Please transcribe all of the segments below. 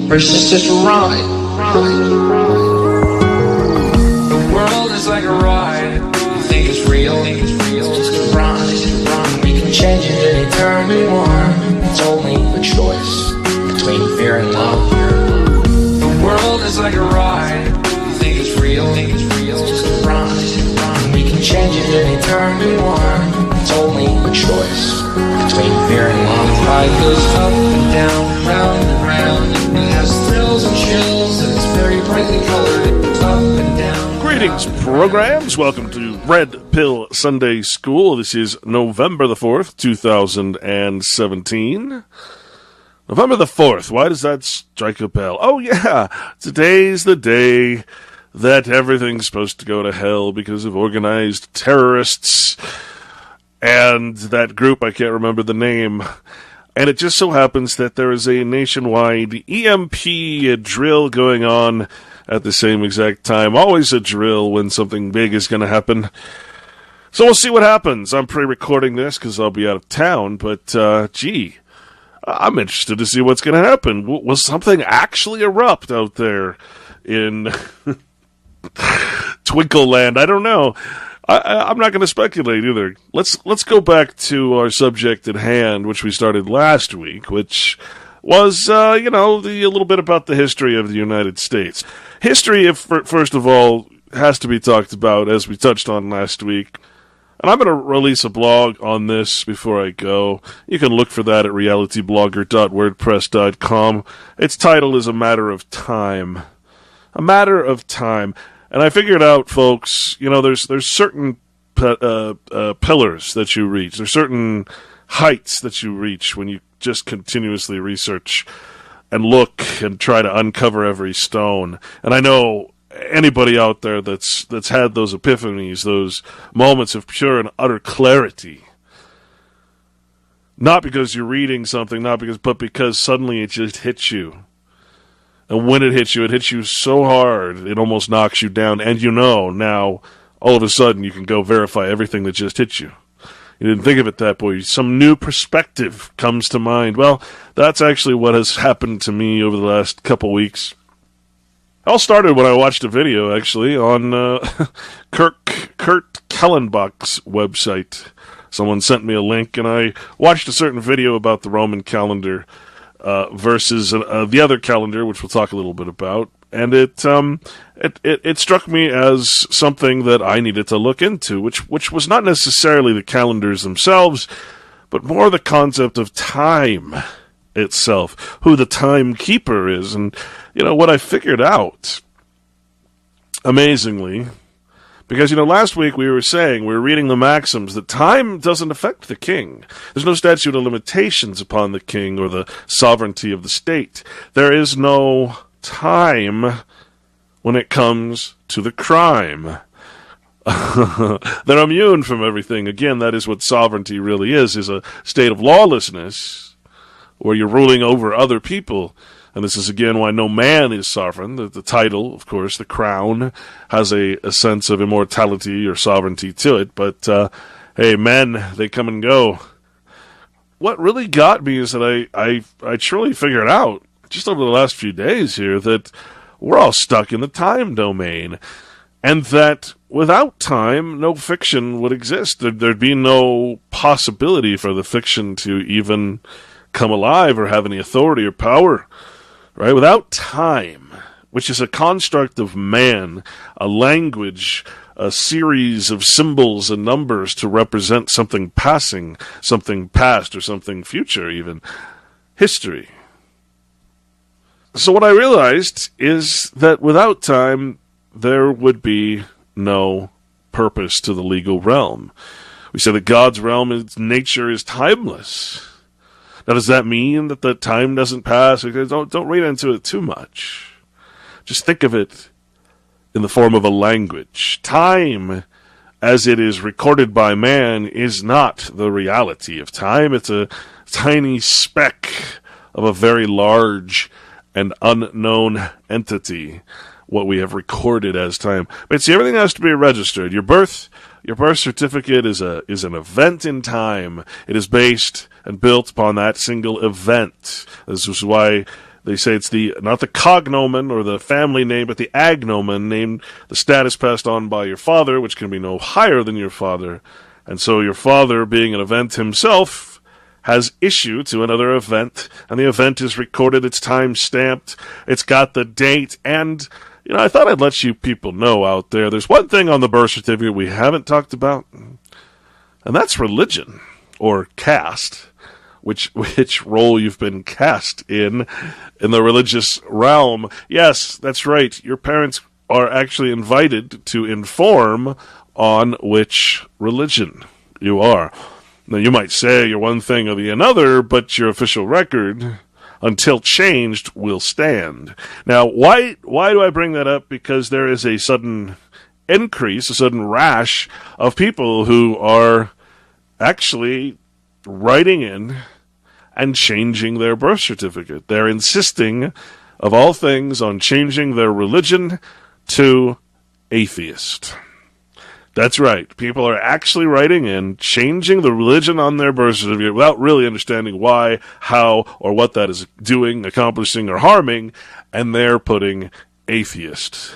versus just a ride. The world is like a ride. You think it's real, it's just a ride. We can change it anytime we want. It's only a choice between fear and love. The world is like a ride. You think it's real, it's just a ride. We can change it anytime we want. It's only a choice between fear and love. The ride goes up and down, round and round. It has thrills and chills, and it's very brightly colored. Up and down. Greetings, programs. Welcome to Red Pill Sunday School. This is November the 4th, 2017. November the 4th. Why does that strike a bell? Oh, yeah. Today's the day that everything's supposed to go to hell because of organized terrorists and that group, I can't remember the name. And it just so happens that there is a nationwide EMP drill going on at the same exact time. Always a drill when something big is going to happen. So we'll see what happens. I'm pre-recording this because I'll be out of town, but I'm interested to see what's going to happen. Will something actually erupt out there in Twinkleland? I don't know. I'm not going to speculate either. Let's go back to our subject at hand, which we started last week, which was, a little bit about the history of the United States. History, first of all, has to be talked about, as we touched on last week. And I'm going to release a blog on this before I go. You can look for that at realityblogger.wordpress.com. Its title is A Matter of Time. A Matter of Time. And I figured out, folks, there's certain pillars that you reach. There's certain heights that you reach when you just continuously research and look and try to uncover every stone. And I know anybody out there that's had those epiphanies, those moments of pure and utter clarity, not because you're reading something, but because suddenly it just hits you. And when it hits you so hard, it almost knocks you down. And now, all of a sudden, you can go verify everything that just hit you. You didn't think of it that way. Some new perspective comes to mind. Well, that's actually what has happened to me over the last couple weeks. It all started when I watched a video, actually, on Kurt Kellenbach's website. Someone sent me a link, and I watched a certain video about the Roman calendar versus the other calendar, which we'll talk a little bit about. And it struck me as something that I needed to look into, which was not necessarily the calendars themselves, but more the concept of time itself, who the timekeeper is. And, what I figured out, amazingly, because, last week we were reading the maxims that time doesn't affect the king. There's no statute of limitations upon the king or the sovereignty of the state. There is no time when it comes to the crime. They're immune from everything. Again, that is what sovereignty really is a state of lawlessness where you're ruling over other people. And this is, again, why no man is sovereign. The title, of course, the crown, has a sense of immortality or sovereignty to it. But, hey, men, they come and go. What really got me is that I truly figured out, just over the last few days here, that we're all stuck in the time domain. And that without time, no fiction would exist. There'd be no possibility for the fiction to even come alive or have any authority or power. Right? Without time, which is a construct of man, a language, a series of symbols and numbers to represent something passing, something past, or something future even, history. So what I realized is that without time, there would be no purpose to the legal realm. We say that God's realm, its nature, is timeless. Now, does that mean that the time doesn't pass? Don't read into it too much. Just think of it in the form of a language. Time, as it is recorded by man, is not the reality of time. It's a tiny speck of a very large and unknown entity. what we have recorded as time. But see, everything has to be registered. Your birth certificate is an event in time. It is based and built upon that single event. This is why they say it's not the cognomen or the family name, but the agnomen, named the status passed on by your father, which can be no higher than your father. And so your father, being an event himself, has issue to another event, and the event is recorded, it's time-stamped, it's got the date, and, I thought I'd let you people know out there, there's one thing on the birth certificate we haven't talked about, and that's religion, or caste. Which role you've been cast in the religious realm. Yes, that's right. Your parents are actually invited to inform on which religion you are. Now, you might say you're one thing or the another, but your official record, until changed, will stand. Now, why do I bring that up? Because there is a sudden increase, a sudden rash of people who are actually writing in and changing their birth certificate. They're insisting, of all things, on changing their religion to atheist. That's right. People are actually writing in, changing the religion on their birth certificate without really understanding why, how, or what that is doing, accomplishing, or harming, and they're putting atheist.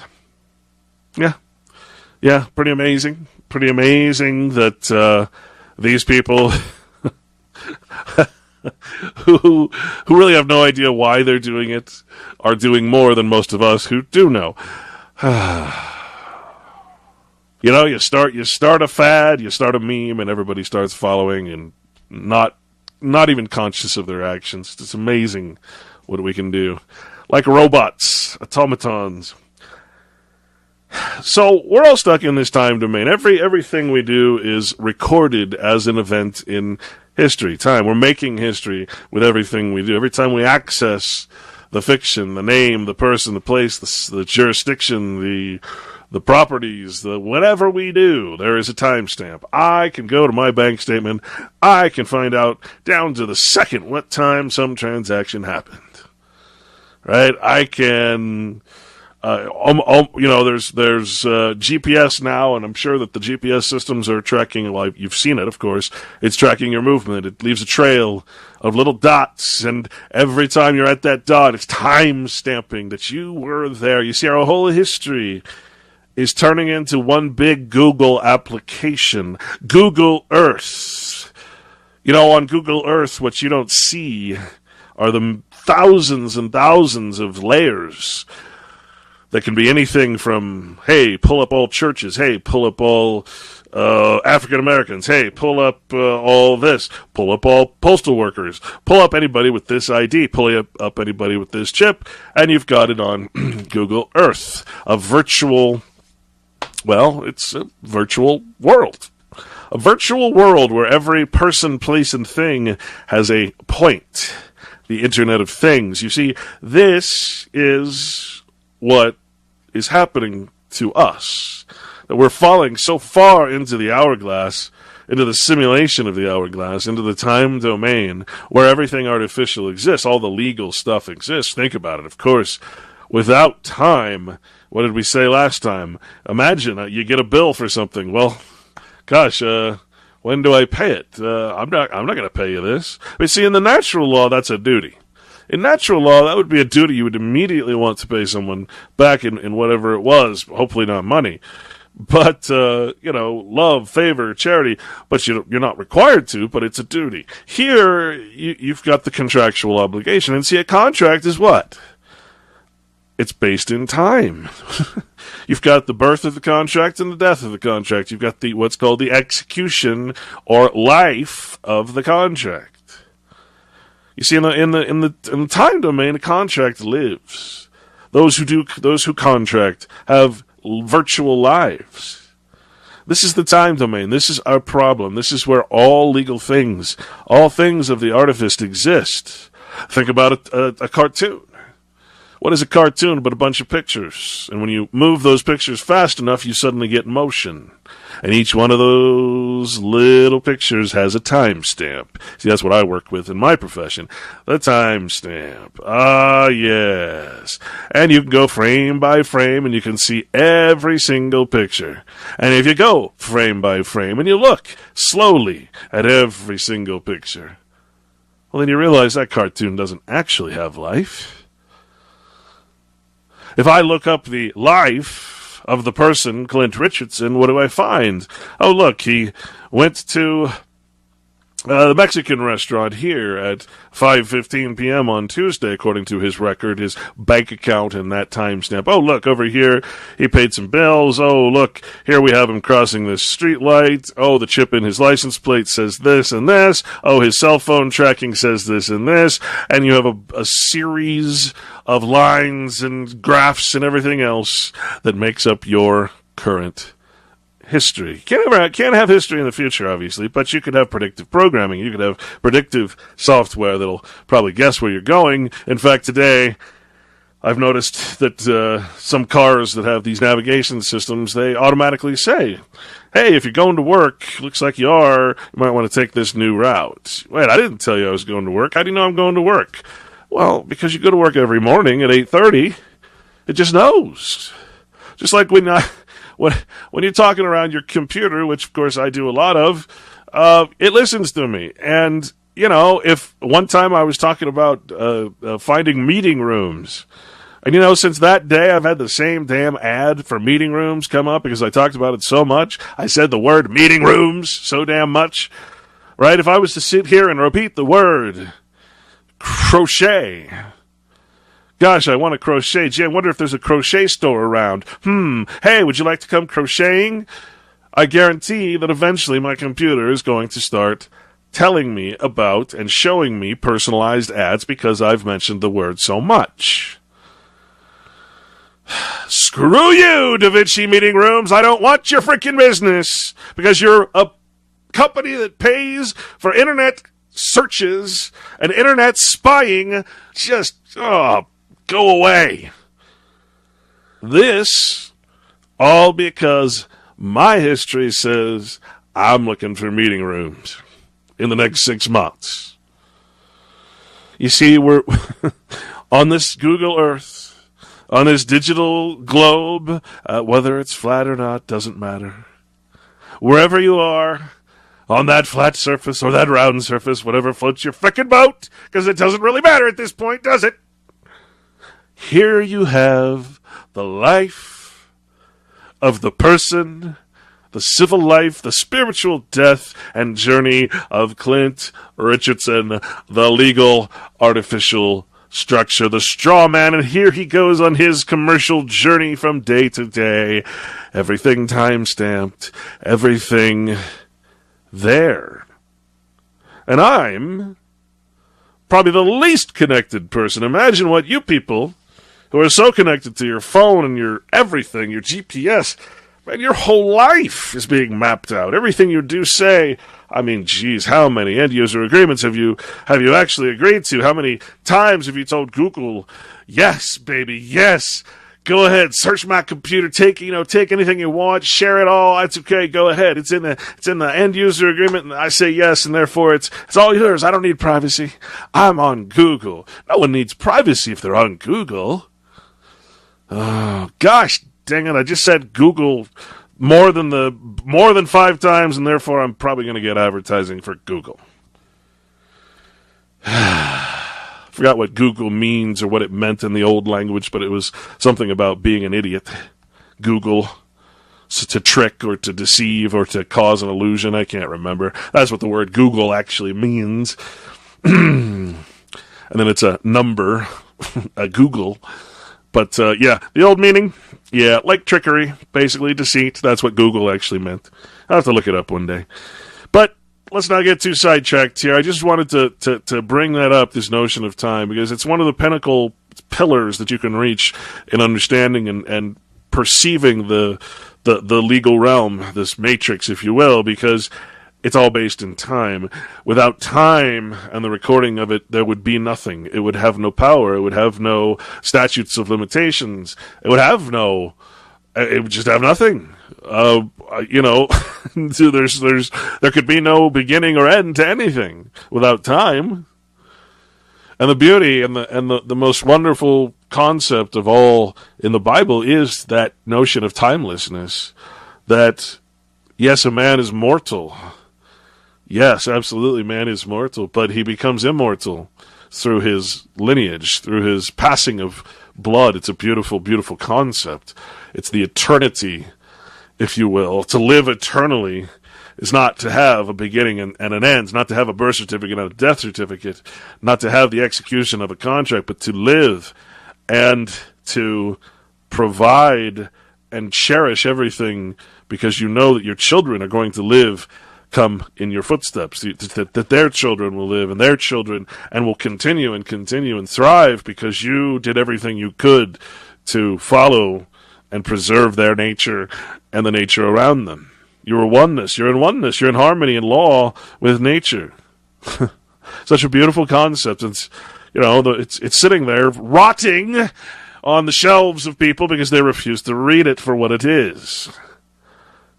Yeah, pretty amazing. Pretty amazing that these people who really have no idea why they're doing it are doing more than most of us who do know. You start a fad, you start a meme, and everybody starts following and not even conscious of their actions. It's amazing what we can do. Like robots, automatons. So we're all stuck in this time domain. Everything we do is recorded as an event in history, time. We're making history with everything we do. Every time we access the fiction, the name, the person, the place, the jurisdiction, the properties, whatever we do, there is a timestamp. I can go to my bank statement. I can find out down to the second what time some transaction happened. Right? I can... there's GPS now, and I'm sure that the GPS systems are tracking, well, you've seen it, of course. It's tracking your movement. It leaves a trail of little dots, and every time you're at that dot, it's time stamping that you were there. You see, our whole history is turning into one big Google application. Google Earth. On Google Earth, what you don't see are the thousands and thousands of layers. That can be anything from, hey, pull up all churches. Hey, pull up all African Americans. Hey, pull up all this. Pull up all postal workers. Pull up anybody with this ID. Pull up anybody with this chip. And you've got it on Google Earth. It's a virtual world. A virtual world where every person, place, and thing has a point. The Internet of Things. You see, this is what is happening to us. That we're falling so far into the hourglass, into the simulation of the hourglass, into the time domain, where everything artificial exists, all the legal stuff exists. Think about it, of course. Without time, what did we say last time? Imagine you get a bill for something. Well, gosh, when do I pay it? I'm not going to pay you this. But see, in the natural law, that's a duty. In natural law, that would be a duty you would immediately want to pay someone back in whatever it was, hopefully not money. But, love, favor, charity, but you're not required to, but it's a duty. Here, you've got the contractual obligation. And see, a contract is what? It's based in time. You've got the birth of the contract and the death of the contract. You've got what's called the execution or life of the contract. You see, in the time domain, a contract lives. Those who contract have virtual lives. This is the time domain. This is our problem. This is where all legal things, all things of the artifice exist. Think about a cartoon. What is a cartoon but a bunch of pictures? And when you move those pictures fast enough, you suddenly get motion. And each one of those little pictures has a timestamp. See, that's what I work with in my profession. The timestamp. Ah, yes. And you can go frame by frame and you can see every single picture. And if you go frame by frame and you look slowly at every single picture, well, then you realize that cartoon doesn't actually have life. If I look up the life of the person, Clint Richardson, what do I find? Oh, look, he went to the Mexican restaurant here at 5:15 p.m. on Tuesday, according to his record, his bank account, and that timestamp. Oh, look, over here, he paid some bills. Oh, look, here we have him crossing this street light. Oh, the chip in his license plate says this and this. Oh, his cell phone tracking says this and this. And you have a series of lines and graphs and everything else that makes up your current history. Can't have history in the future, obviously, but you could have predictive programming. You could have predictive software that'll probably guess where you're going. In fact, today, I've noticed that some cars that have these navigation systems, they automatically say, hey, if you're going to work, looks like you are, you might want to take this new route. Wait, I didn't tell you I was going to work. How do you know I'm going to work? Well, because you go to work every morning at 8:30, it just knows. Just like when you're talking around your computer, which of course I do a lot of, it listens to me. And, you know, if one time I was talking about finding meeting rooms, and, you know, since that day I've had the same damn ad for meeting rooms come up because I talked about it so much. I said the word meeting rooms so damn much, right? If I was to sit here and repeat the word crochet, gosh, I want to crochet. Gee, I wonder if there's a crochet store around. Hey, would you like to come crocheting? I guarantee that eventually my computer is going to start telling me about and showing me personalized ads because I've mentioned the word so much. Screw you, Da Vinci Meeting Rooms. I don't want your freaking business because you're a company that pays for internet searches and internet spying. Just, go away. This, all because my history says I'm looking for meeting rooms in the next 6 months. You see, we're on this Google Earth, on this digital globe, whether it's flat or not, doesn't matter. Wherever you are, on that flat surface or that round surface, whatever floats your frickin' boat, because it doesn't really matter at this point, does it? Here you have the life of the person, the civil life, the spiritual death and journey of Clint Richardson, the legal artificial structure, the straw man, and here he goes on his commercial journey from day to day. Everything time-stamped, everything there. And I'm probably the least connected person. Imagine what you people who are so connected to your phone and your everything, your GPS, man, your whole life is being mapped out. Everything you do say, I mean, geez, how many end-user agreements have you actually agreed to? How many times have you told Google, yes, baby, yes, go ahead, search my computer, take anything you want, share it all, it's okay, go ahead. It's in the end-user agreement, and I say yes, and therefore it's all yours. I don't need privacy. I'm on Google. No one needs privacy if they're on Google. Oh, gosh dang it, I just said Google more than 5 times, and therefore I'm probably going to get advertising for Google. Forgot what Google means or what it meant in the old language, but it was something about being an idiot. Google, so to trick or to deceive or to cause an illusion. I can't remember. That's what the word Google actually means. And then it's a number, a Google. But, yeah, the old meaning, yeah, like trickery, basically deceit. That's what Google actually meant. I'll have to look it up one day. But let's not get too sidetracked here. I just wanted to bring that up, this notion of time, because it's one of the pinnacle pillars that you can reach in understanding and perceiving the legal realm, this matrix, if you will, because it's all based in time. Without time and the recording of it, there would be nothing. It would have no power. It would have no statutes of limitations. It would have no. It would just have nothing. So there could be no beginning or end to anything without time. And the beauty and the most wonderful concept of all in the Bible is that notion of timelessness. That, yes, a man is mortal. Yes, absolutely, man is mortal, but he becomes immortal through his lineage, through his passing of blood. It's a beautiful, beautiful concept. It's the eternity, if you will. To live eternally is not to have a beginning and an end, not to have a birth certificate and a death certificate, not to have the execution of a contract, but to live and to provide and cherish everything because you know that your children are going to live, come in your footsteps, that their children will live and their children and will continue and thrive because you did everything you could to follow and preserve their nature and the nature around them. You're oneness. You're in oneness. You're in harmony and law with nature. Such a beautiful concept. It's sitting there rotting on the shelves of people because they refuse to read it for what it is.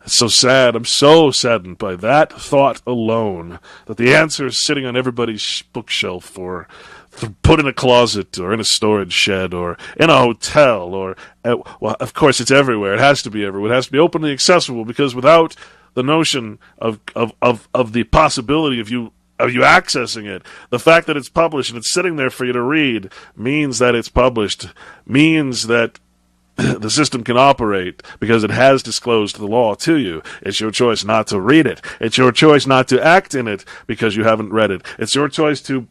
It's so sad. I'm so saddened by that thought alone, that the answer is sitting on everybody's bookshelf or put in a closet or in a storage shed or in a hotel or, well, of course it's everywhere. It has to be everywhere. It has to be openly accessible because without the notion of the possibility of you accessing it, the fact that it's published and it's sitting there for you to read means that it's published, means that the system can operate because it has disclosed the law to you. It's your choice not to read it. It's your choice not to act in it because you haven't read it. It's your choice to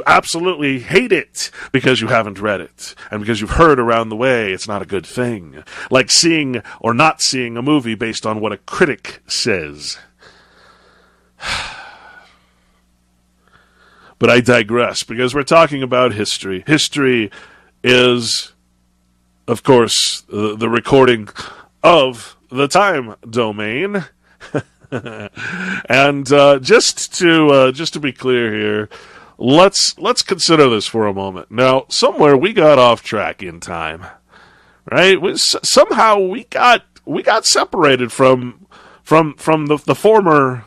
absolutely hate it because you haven't read it and because you've heard around the way it's not a good thing. Like seeing or not seeing a movie based on what a critic says. But I digress because we're talking about history. History is, of course, the recording of the time domain. And just to be clear here, let's consider this for a moment. Now, somewhere we got off track in time, right? Somehow we got separated from the former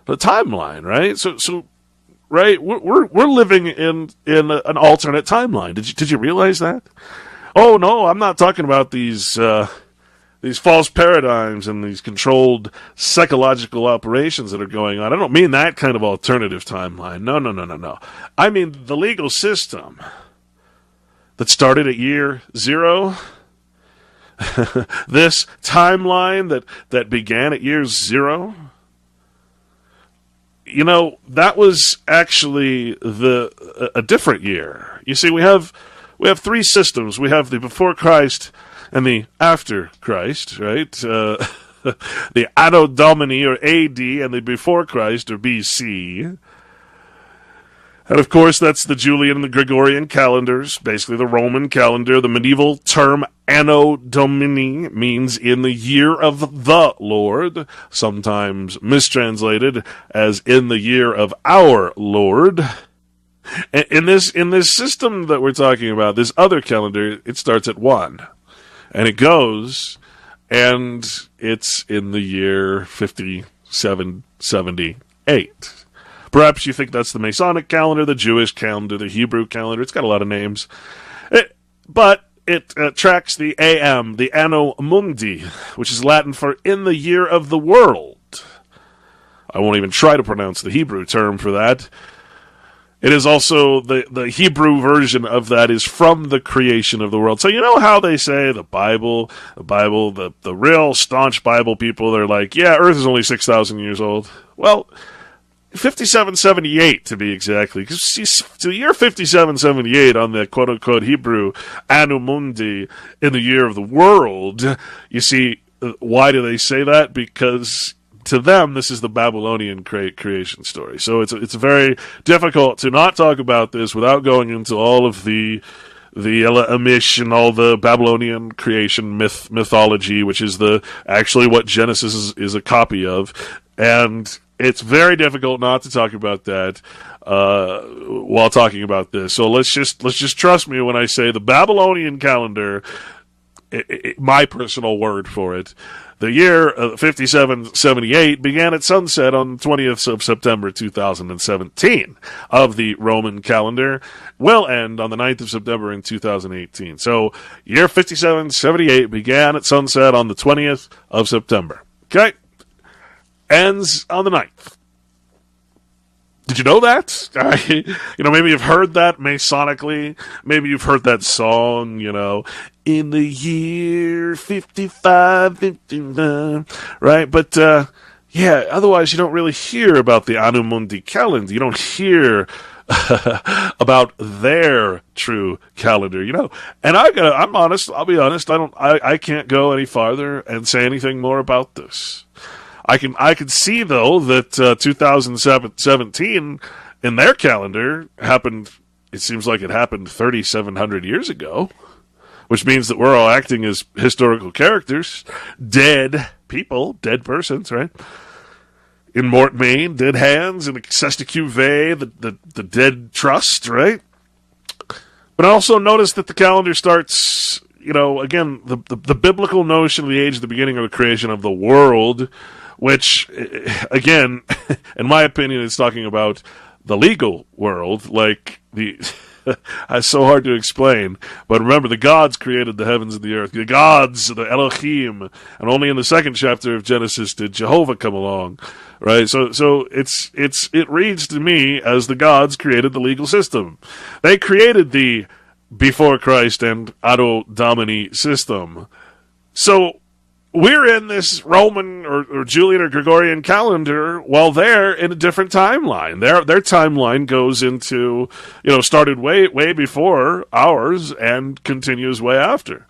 timeline, right? So right, we're living in an alternate timeline. Did you realize that? Oh no, I'm not talking about these false paradigms and these controlled psychological operations that are going on. I don't mean that kind of alternative timeline. No. I mean the legal system that started at year zero. This timeline that began at year zero. You know, that was actually a different year. You see, we have three systems. We have the before Christ and the after Christ, right? The Anno Domini, or AD, and the before Christ, or BC. And of course, that's the Julian and the Gregorian calendars, basically the Roman calendar. The medieval term Anno Domini means in the year of the Lord, sometimes mistranslated as in the year of our Lord. In this system that we're talking about, this other calendar, it starts at 1. And it goes, and it's in the year 5778. Perhaps you think that's the Masonic calendar, the Jewish calendar, the Hebrew calendar. It's got a lot of names. But it tracks the AM, the Anno Mundi, which is Latin for in the year of the world. I won't even try to pronounce the Hebrew term for that. It is also, the Hebrew version of that is from the creation of the world. So you know how they say the Bible, the real staunch Bible people, they're like, yeah, Earth is only 6,000 years old. Well, 5778 to be exactly, because to the year 5778 on the quote-unquote Hebrew Anno Mundi, in the year of the world, you see, why do they say that? Because to them, this is the Babylonian creation story. So it's very difficult to not talk about this without going into all of the Amish and all the Babylonian creation mythology, which is actually what Genesis is a copy of. And It's very difficult not to talk about that while talking about this. So let's just trust me when I say the Babylonian calendar. My personal word for it. The year 5778 began at sunset on the 20th of September 2017 of the Roman calendar, will end on the 9th of September in 2018. So, year 5778 began at sunset on the 20th of September. Okay? Ends on the 9th. Did you know that? Maybe you've heard that Masonically. Maybe you've heard that song, in the year 5559, right? But, otherwise you don't really hear about the Anno Mundi calendar. You don't hear about their true calendar, And I'm honest, I'll be honest, I can't go any farther and say anything more about this. I can see though that 2017 in their calendar happened. It seems like it happened 3,700 years ago, which means that we're all acting as historical characters, dead people, dead persons, right? In Mort Main, dead hands, in Cesta Cuvée, the dead trust, right? But I also noticed that the calendar starts, again, the biblical notion of the age of the beginning of the creation of the world, which, again, in my opinion, is talking about the legal world, like it's so hard to explain. But remember, the gods created the heavens and the earth. The gods, the Elohim, and only in the second chapter of Genesis did Jehovah come along, right? So it reads to me as the gods created the legal system. They created the before Christ and Anno Domini system. So we're in this Roman or Julian or Gregorian calendar while they're in a different timeline. Their timeline goes into, started way before ours and continues way after.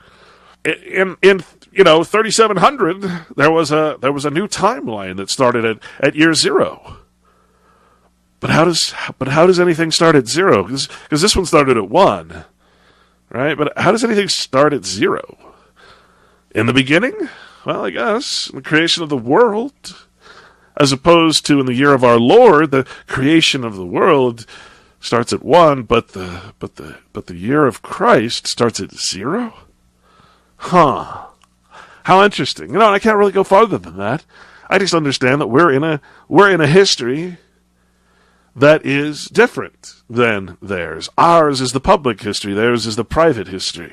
In 3700, there was a new timeline that started at year 0. But how does anything start at 0? Because this one started at 1, right? But how does anything start at 0? In the beginning? Well, I guess the creation of the world, as opposed to in the year of our Lord, the creation of the world starts at 1, but the year of Christ starts at 0. Huh? How interesting. I can't really go farther than that. I just understand that we're in a history that is different than theirs. Ours is the public history. Theirs is the private history.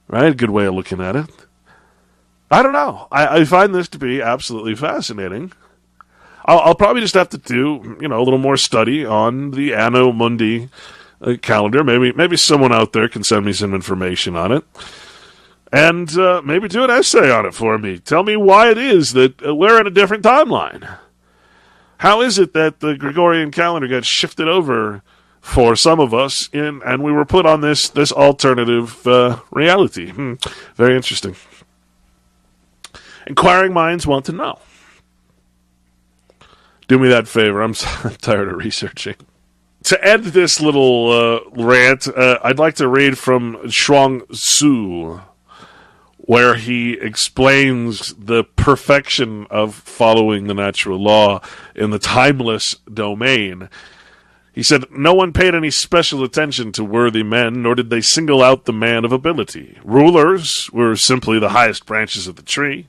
Right? Good way of looking at it. I don't know. I find this to be absolutely fascinating. I'll probably just have to do, a little more study on the Anno Mundi calendar. Maybe someone out there can send me some information on it. And maybe do an essay on it for me. Tell me why it is that we're in a different timeline. How is it that the Gregorian calendar got shifted over for some of us and we were put on this alternative reality? Very interesting. Inquiring minds want to know. Do me that favor. I'm tired of researching. To end this little rant, I'd like to read from Chuang Tzu, where he explains the perfection of following the natural law in the timeless domain. He said, "No one paid any special attention to worthy men, nor did they single out the man of ability. Rulers were simply the highest branches of the tree,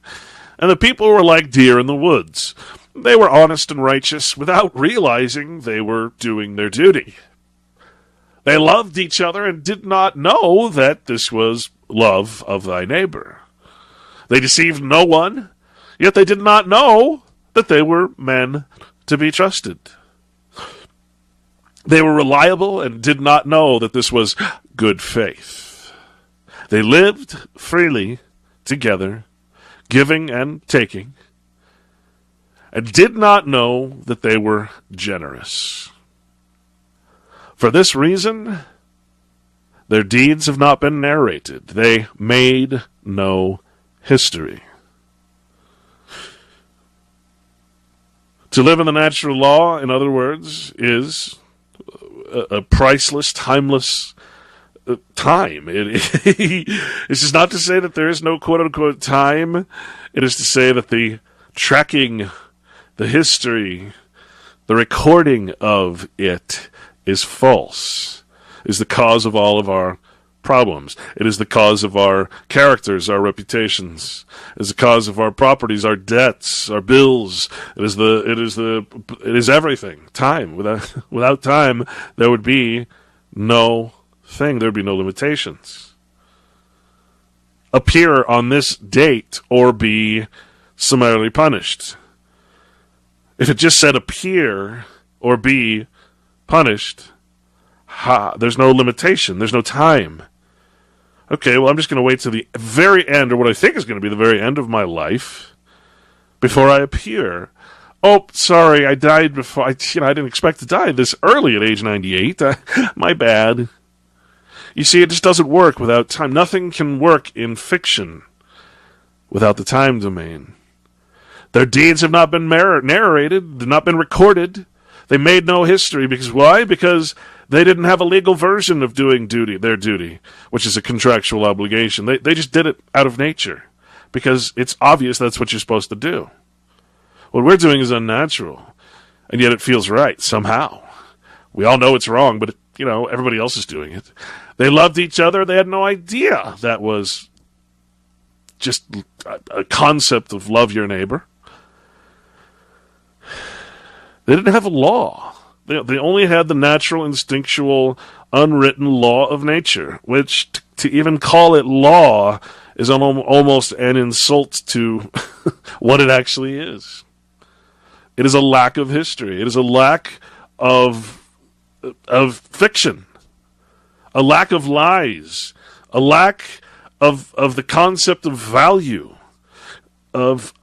and the people were like deer in the woods. They were honest and righteous without realizing they were doing their duty. They loved each other and did not know that this was love of thy neighbor. They deceived no one, yet they did not know that they were men to be trusted. They were reliable and did not know that this was good faith. They lived freely together, giving and taking, and did not know that they were generous. For this reason, their deeds have not been narrated. They made no history." To live in the natural law, in other words, is a priceless, timeless time. This is not to say that there is no quote-unquote time. It is to say that the tracking the history, the recording of it is false, is the cause of all of our problems. It is the cause of our characters, our reputations. It is the cause of our properties, our debts, our bills. It is everything. Time. Without time, there would be no thing. There would be no limitations. Appear on this date or be summarily punished. If it just said appear or be punished, there's no limitation. There's no time. Okay, well, I'm just going to wait to the very end, or what I think is going to be the very end of my life, before I appear. Oh, sorry, I died before. I didn't expect to die this early at age 98. My bad. You see, it just doesn't work without time. Nothing can work in fiction without the time domain. Their deeds have not been narrated, they've not been recorded. They made no history. Because why? Because they didn't have a legal version of doing their duty, which is a contractual obligation. They just did it out of nature, because it's obvious that's what you're supposed to do. What we're doing is unnatural, and yet it feels right somehow. We all know it's wrong, but everybody else is doing it. They loved each other. They had no idea that was just a concept of love your neighbor. They didn't have a law. They only had the natural, instinctual, unwritten law of nature, which to even call it law is almost an insult to what it actually is. It is a lack of history. It is a lack of fiction, a lack of lies, a lack of the concept of value, of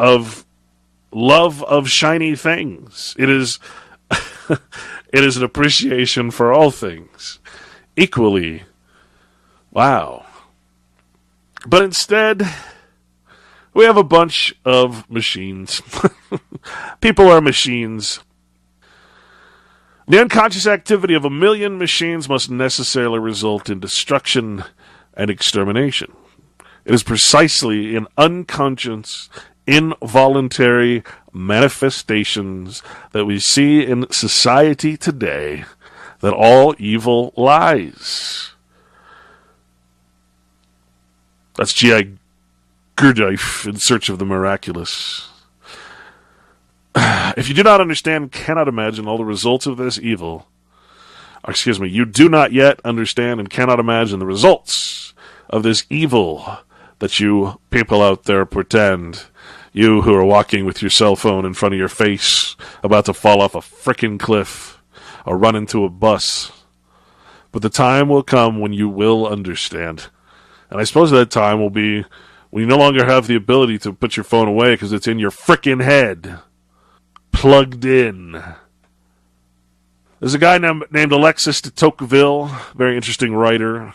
love of shiny things. It is it is an appreciation for all things equally. Wow. But instead, we have a bunch of machines. People are machines. The unconscious activity of 1 million machines must necessarily result in destruction and extermination. It is precisely in unconscious, involuntary manifestations that we see in society today that all evil lies. That's G.I. Gurdjieff in Search of the Miraculous. If you do not understand and cannot imagine all the results of this evil, you do not yet understand and cannot imagine the results of this evil that you people out there pretend. You who are walking with your cell phone in front of your face, about to fall off a frickin' cliff or run into a bus. But the time will come when you will understand. And I suppose that time will be when you no longer have the ability to put your phone away because it's in your frickin' head. Plugged in. There's a guy named Alexis de Tocqueville, very interesting writer.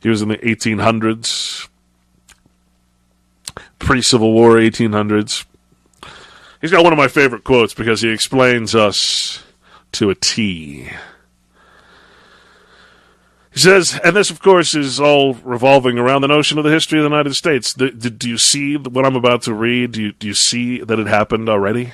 He was in the 1800s. Pre-Civil War 1800s. He's got one of my favorite quotes because he explains us to a T. He says, and this, of course, is all revolving around the notion of the history of the United States. Do you see what I'm about to read? Do you see that it happened already?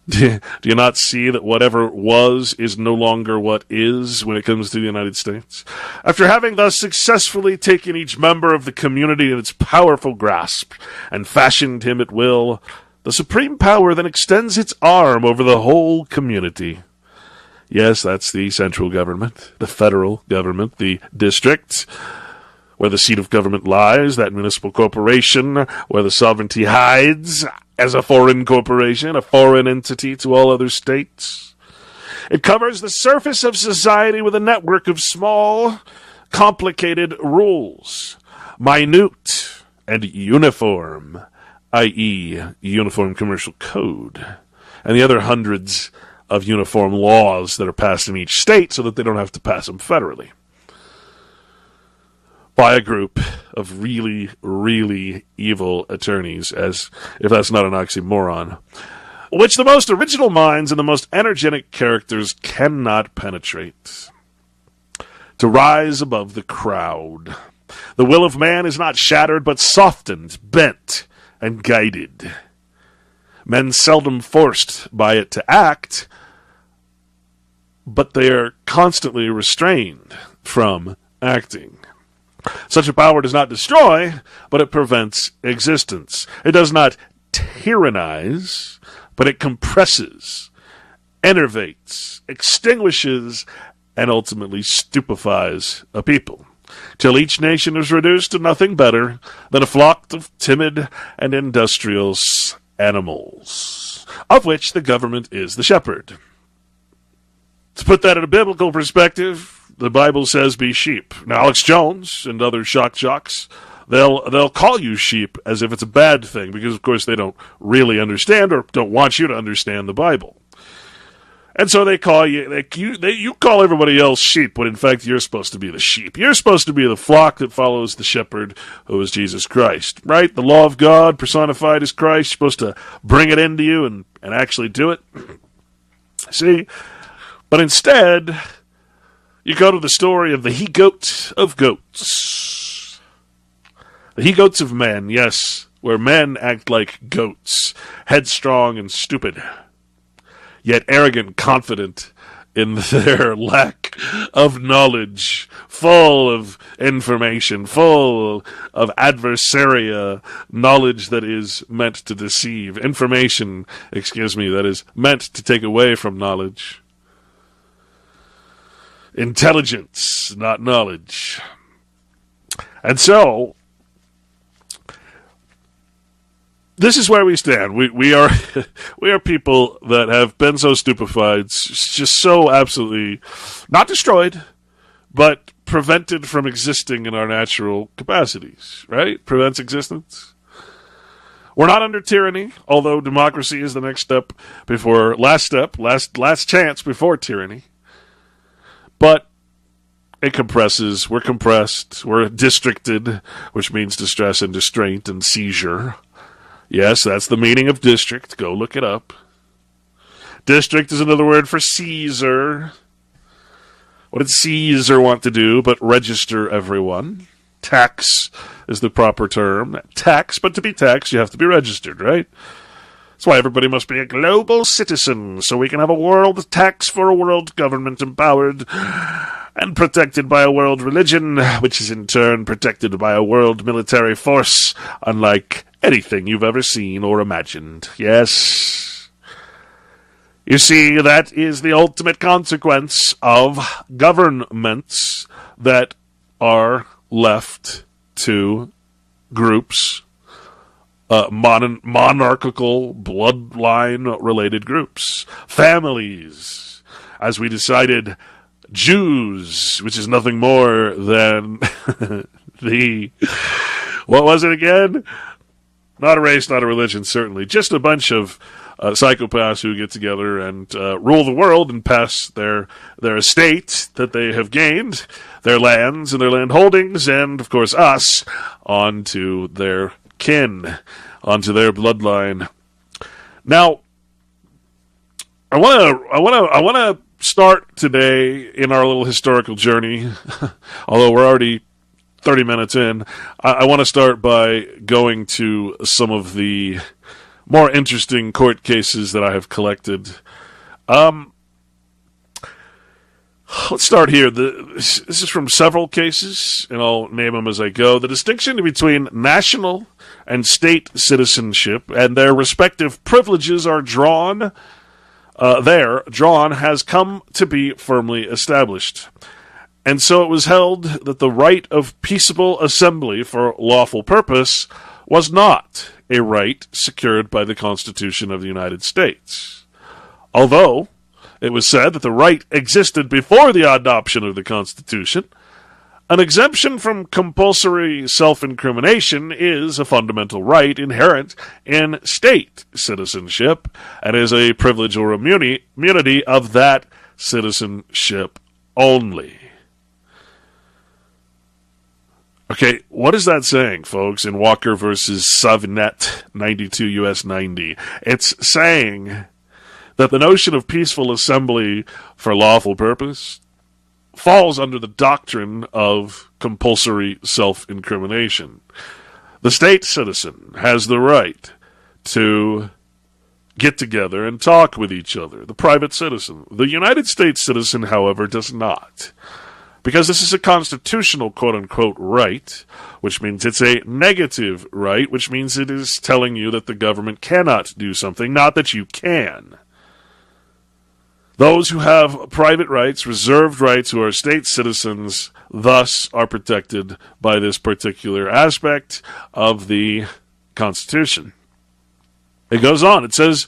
Do you not see that whatever was is no longer what is when it comes to the United States? After having thus successfully taken each member of the community in its powerful grasp and fashioned him at will, the supreme power then extends its arm over the whole community. Yes, that's the central government, the federal government, the district, where the seat of government lies, that municipal corporation, where the sovereignty hides as a foreign corporation, a foreign entity to all other states. It covers the surface of society with a network of small, complicated rules, minute and uniform, i.e., Uniform Commercial Code, and the other hundreds of uniform laws that are passed in each state so that they don't have to pass them federally by a group of really, really evil attorneys, as if that's not an oxymoron, which the most original minds and the most energetic characters cannot penetrate. To rise above the crowd. The will of man is not shattered, but softened, bent, and guided. Men seldom forced by it to act, but they are constantly restrained from acting. Such a power does not destroy, but it prevents existence. It does not tyrannize, but it compresses, enervates, extinguishes, and ultimately stupefies a people, till each nation is reduced to nothing better than a flock of timid and industrious animals, of which the government is the shepherd. To put that in a biblical perspective, the Bible says be sheep. Now, Alex Jones and other shock jocks, they'll call you sheep as if it's a bad thing, because of course they don't really understand or don't want you to understand the Bible. And so they call you, you call everybody else sheep, when in fact you're supposed to be the sheep. You're supposed to be the flock that follows the shepherd, who is Jesus Christ, right? The law of God personified as Christ. You're supposed to bring it into you and actually do it. See? But instead, you go to the story of the he-goat of goats. The he-goats of men, yes, where men act like goats, headstrong and stupid, yet arrogant, confident in their lack of knowledge, full of information, full of adversaria, knowledge that is meant to deceive, information, that is meant to take away from knowledge. Intelligence, not knowledge. And so, this is where we stand. We are we are people that have been so stupefied, just so absolutely not destroyed, but prevented from existing in our natural capacities, right? Prevents existence. We're not under tyranny, although democracy is the next step before, last chance before tyranny. But it compresses, we're compressed, we're districted, which means distress and distraint and seizure. Yes, that's the meaning of district. Go look it up. District is another word for Caesar. What did Caesar want to do but register everyone? Tax is the proper term. Tax, but to be taxed, you have to be registered, right? That's why everybody must be a global citizen, so we can have a world tax for a world government empowered and protected by a world religion, which is in turn protected by a world military force, unlike anything you've ever seen or imagined. Yes. You see, that is the ultimate consequence of governments that are left to groups, monarchical, bloodline-related groups, families, as we decided, Jews, which is nothing more than what was it again? Not a race, not a religion, certainly. Just a bunch of psychopaths who get together and rule the world and pass their estate that they have gained, their lands and their land holdings, and, of course, us, onto their kin, onto their bloodline. Now, I want to start today in our little historical journey, although we're already 30 minutes in. I want to start by going to some of the more interesting court cases that I have collected. Let's start here. This is from several cases, and I'll name them as I go. The distinction between national and state citizenship and their respective privileges are drawn has come to be firmly established. And so it was held that the right of peaceable assembly for lawful purpose was not a right secured by the Constitution of the United States. Although it was said that the right existed before the adoption of the Constitution, an exemption from compulsory self-incrimination is a fundamental right inherent in state citizenship and is a privilege or immunity of that citizenship only. Okay, what is that saying, folks, in Walker versus Savinet, 92 U.S. 90? It's saying that the notion of peaceful assembly for lawful purpose falls under the doctrine of compulsory self-incrimination. The state citizen has the right to get together and talk with each other, the private citizen. The United States citizen, however, does not. Because this is a constitutional quote-unquote right, which means it's a negative right, which means it is telling you that the government cannot do something, not that you can. Those who have private rights, reserved rights, who are state citizens, thus are protected by this particular aspect of the Constitution. It goes on. It says,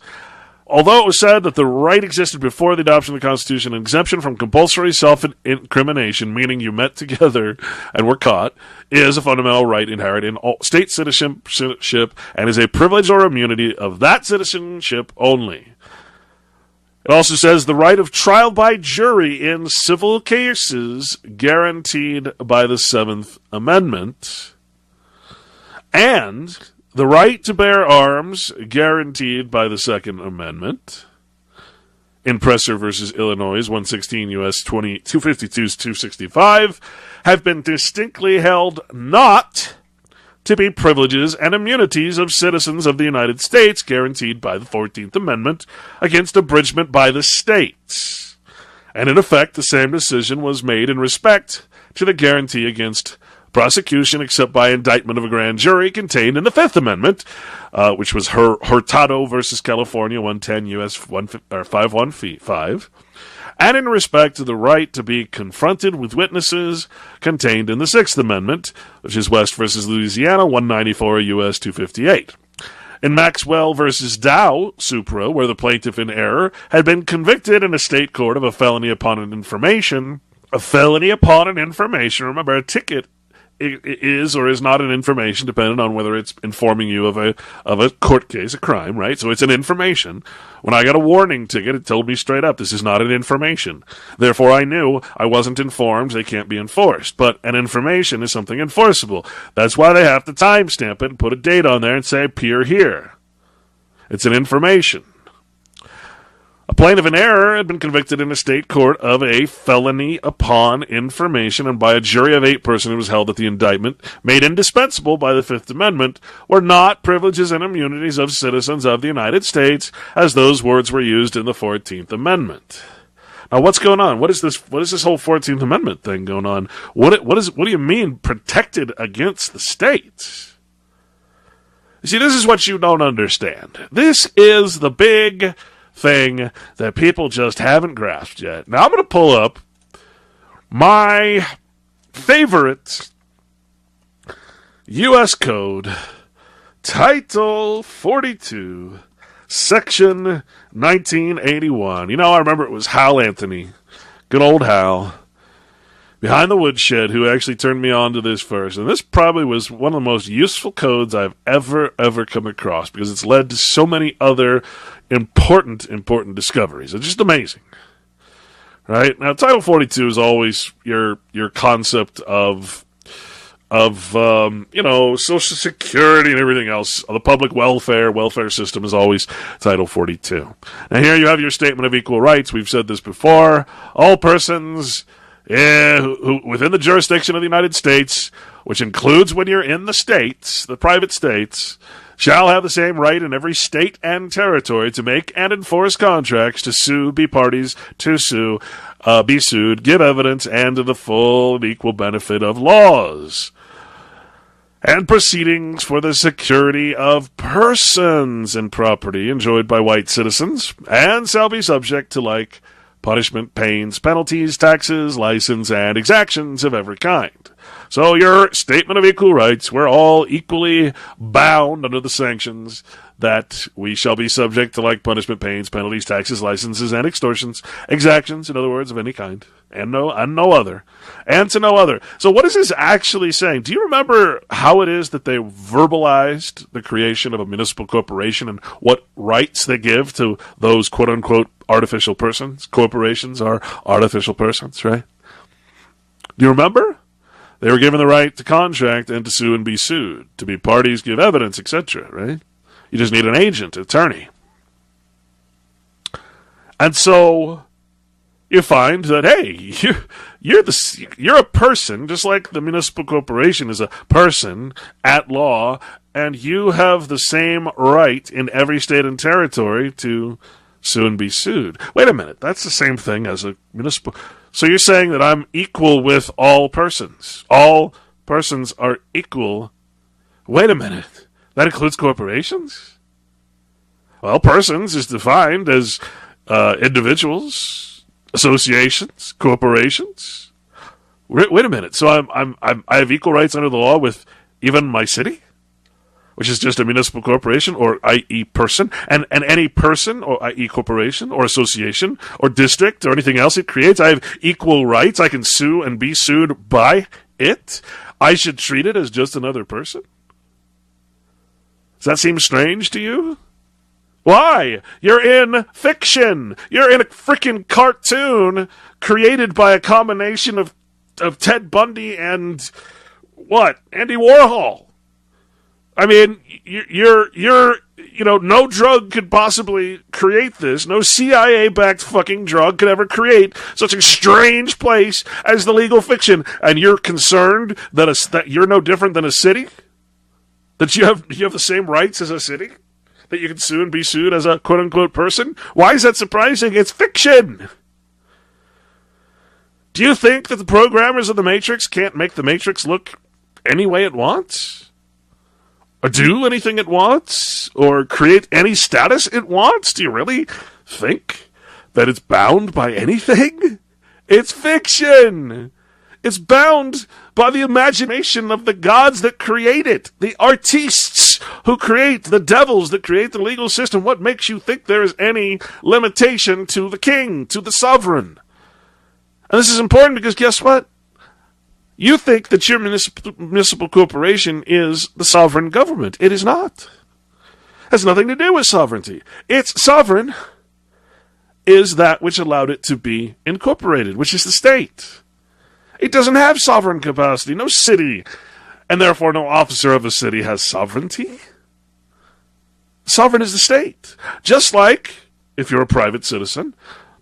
although it was said that the right existed before the adoption of the Constitution, an exemption from compulsory self-incrimination, meaning you met together and were caught, is a fundamental right inherent in all state citizenship and is a privilege or immunity of that citizenship only. It also says the right of trial by jury in civil cases guaranteed by the Seventh Amendment, and the right to bear arms guaranteed by the Second Amendment. In Presser versus Illinois, 116 U.S. 252-265, have been distinctly held not to be privileges and immunities of citizens of the United States guaranteed by the 14th Amendment against abridgment by the states. And in effect, the same decision was made in respect to the guarantee against prosecution except by indictment of a grand jury contained in the Fifth Amendment, which was Hurtado versus California, 110 U.S. 515, and in respect to the right to be confronted with witnesses contained in the Sixth Amendment, which is West versus Louisiana, 194 U.S. 258. In Maxwell versus Dow, Supra, where the plaintiff in error had been convicted in a state court of a felony upon an information, remember, a ticket is or is not an information, depending on whether it's informing you of a court case, a crime, right? So it's an information. When I got a warning ticket, it told me straight up, this is not an information. Therefore, I knew I wasn't informed, they can't be enforced. But an information is something enforceable. That's why they have to timestamp it and put a date on there and say, appear here. It's an information. A plaintiff in error had been convicted in a state court of a felony upon information, and by a jury of 8 persons it was held that the indictment, made indispensable by the Fifth Amendment, were not privileges and immunities of citizens of the United States, as those words were used in the 14th Amendment. Now, what's going on? What is this whole 14th Amendment thing going on? What do you mean protected against the states? You see, this is what you don't understand. This is the big thing that people just haven't grasped yet. Now I'm going to pull up my favorite U.S. Code, Title 42, Section 1981. You know, I remember it was Hal Anthony, good old Hal, behind the woodshed, who actually turned me on to this first. And this probably was one of the most useful codes I've ever come across, because it's led to so many other important discoveries. It's just amazing. Right? Now, Title 42 is always your concept of Social Security and everything else. The public welfare system is always Title 42. Now, here you have your Statement of Equal Rights. We've said this before. All persons who within the jurisdiction of the United States, which includes when you're in the states, the private states, shall have the same right in every state and territory to make and enforce contracts, to sue, be parties to sue, be sued, give evidence, and to the full and equal benefit of laws and proceedings for the security of persons and property enjoyed by white citizens, and shall be subject to like punishment, pains, penalties, taxes, license, and exactions of every kind. So your Statement of Equal Rights, we're all equally bound under the sanctions that we shall be subject to like punishment, pains, penalties, taxes, licenses, and extortions, exactions, in other words, of any kind, and no other, and to no other. So what is this actually saying? Do you remember how it is that they verbalized the creation of a municipal corporation and what rights they give to those quote-unquote artificial persons? Corporations are artificial persons, right? Do you remember? They were given the right to contract and to sue and be sued, to be parties, give evidence, etc., right? You just need an agent, attorney. And so you find that, hey, You're a person, just like the municipal corporation is a person at law, and you have the same right in every state and territory to sue and be sued. Wait a minute, that's the same thing as a municipal. So you're saying that I'm equal with all persons. All persons are equal. Wait a minute, that includes corporations? Well, persons is defined as individuals, associations, corporations. Wait a minute. So I have equal rights under the law with even my city, which is just a municipal corporation, or i.e. person, and any person, or i.e. corporation, or association, or district, or anything else it creates. I have equal rights. I can sue and be sued by it. I should treat it as just another person. Does that seem strange to you? Why? You're in fiction. You're in a freaking cartoon created by a combination of Ted Bundy and what? Andy Warhol. I mean, no drug could possibly create this. No CIA-backed fucking drug could ever create such a strange place as the legal fiction. And you're concerned that you're no different than a city? That you have the same rights as a city? That you can sue and be sued as a quote-unquote person? Why is that surprising? It's fiction! Do you think that the programmers of the Matrix can't make the Matrix look any way it wants? Or do anything it wants? Or create any status it wants? Do you really think that it's bound by anything? It's fiction! It's bound by the imagination of the gods that create it, the artistes who create the devils that create the legal system. What makes you think there is any limitation to the king, to the sovereign? And this is important because guess what? You think that your municipal corporation is the sovereign government. It is not. It has nothing to do with sovereignty. Its sovereign is that which allowed it to be incorporated, which is the state. It doesn't have sovereign capacity. No city, and therefore no officer of a city, has sovereignty. Sovereign is the state. Just like if you're a private citizen,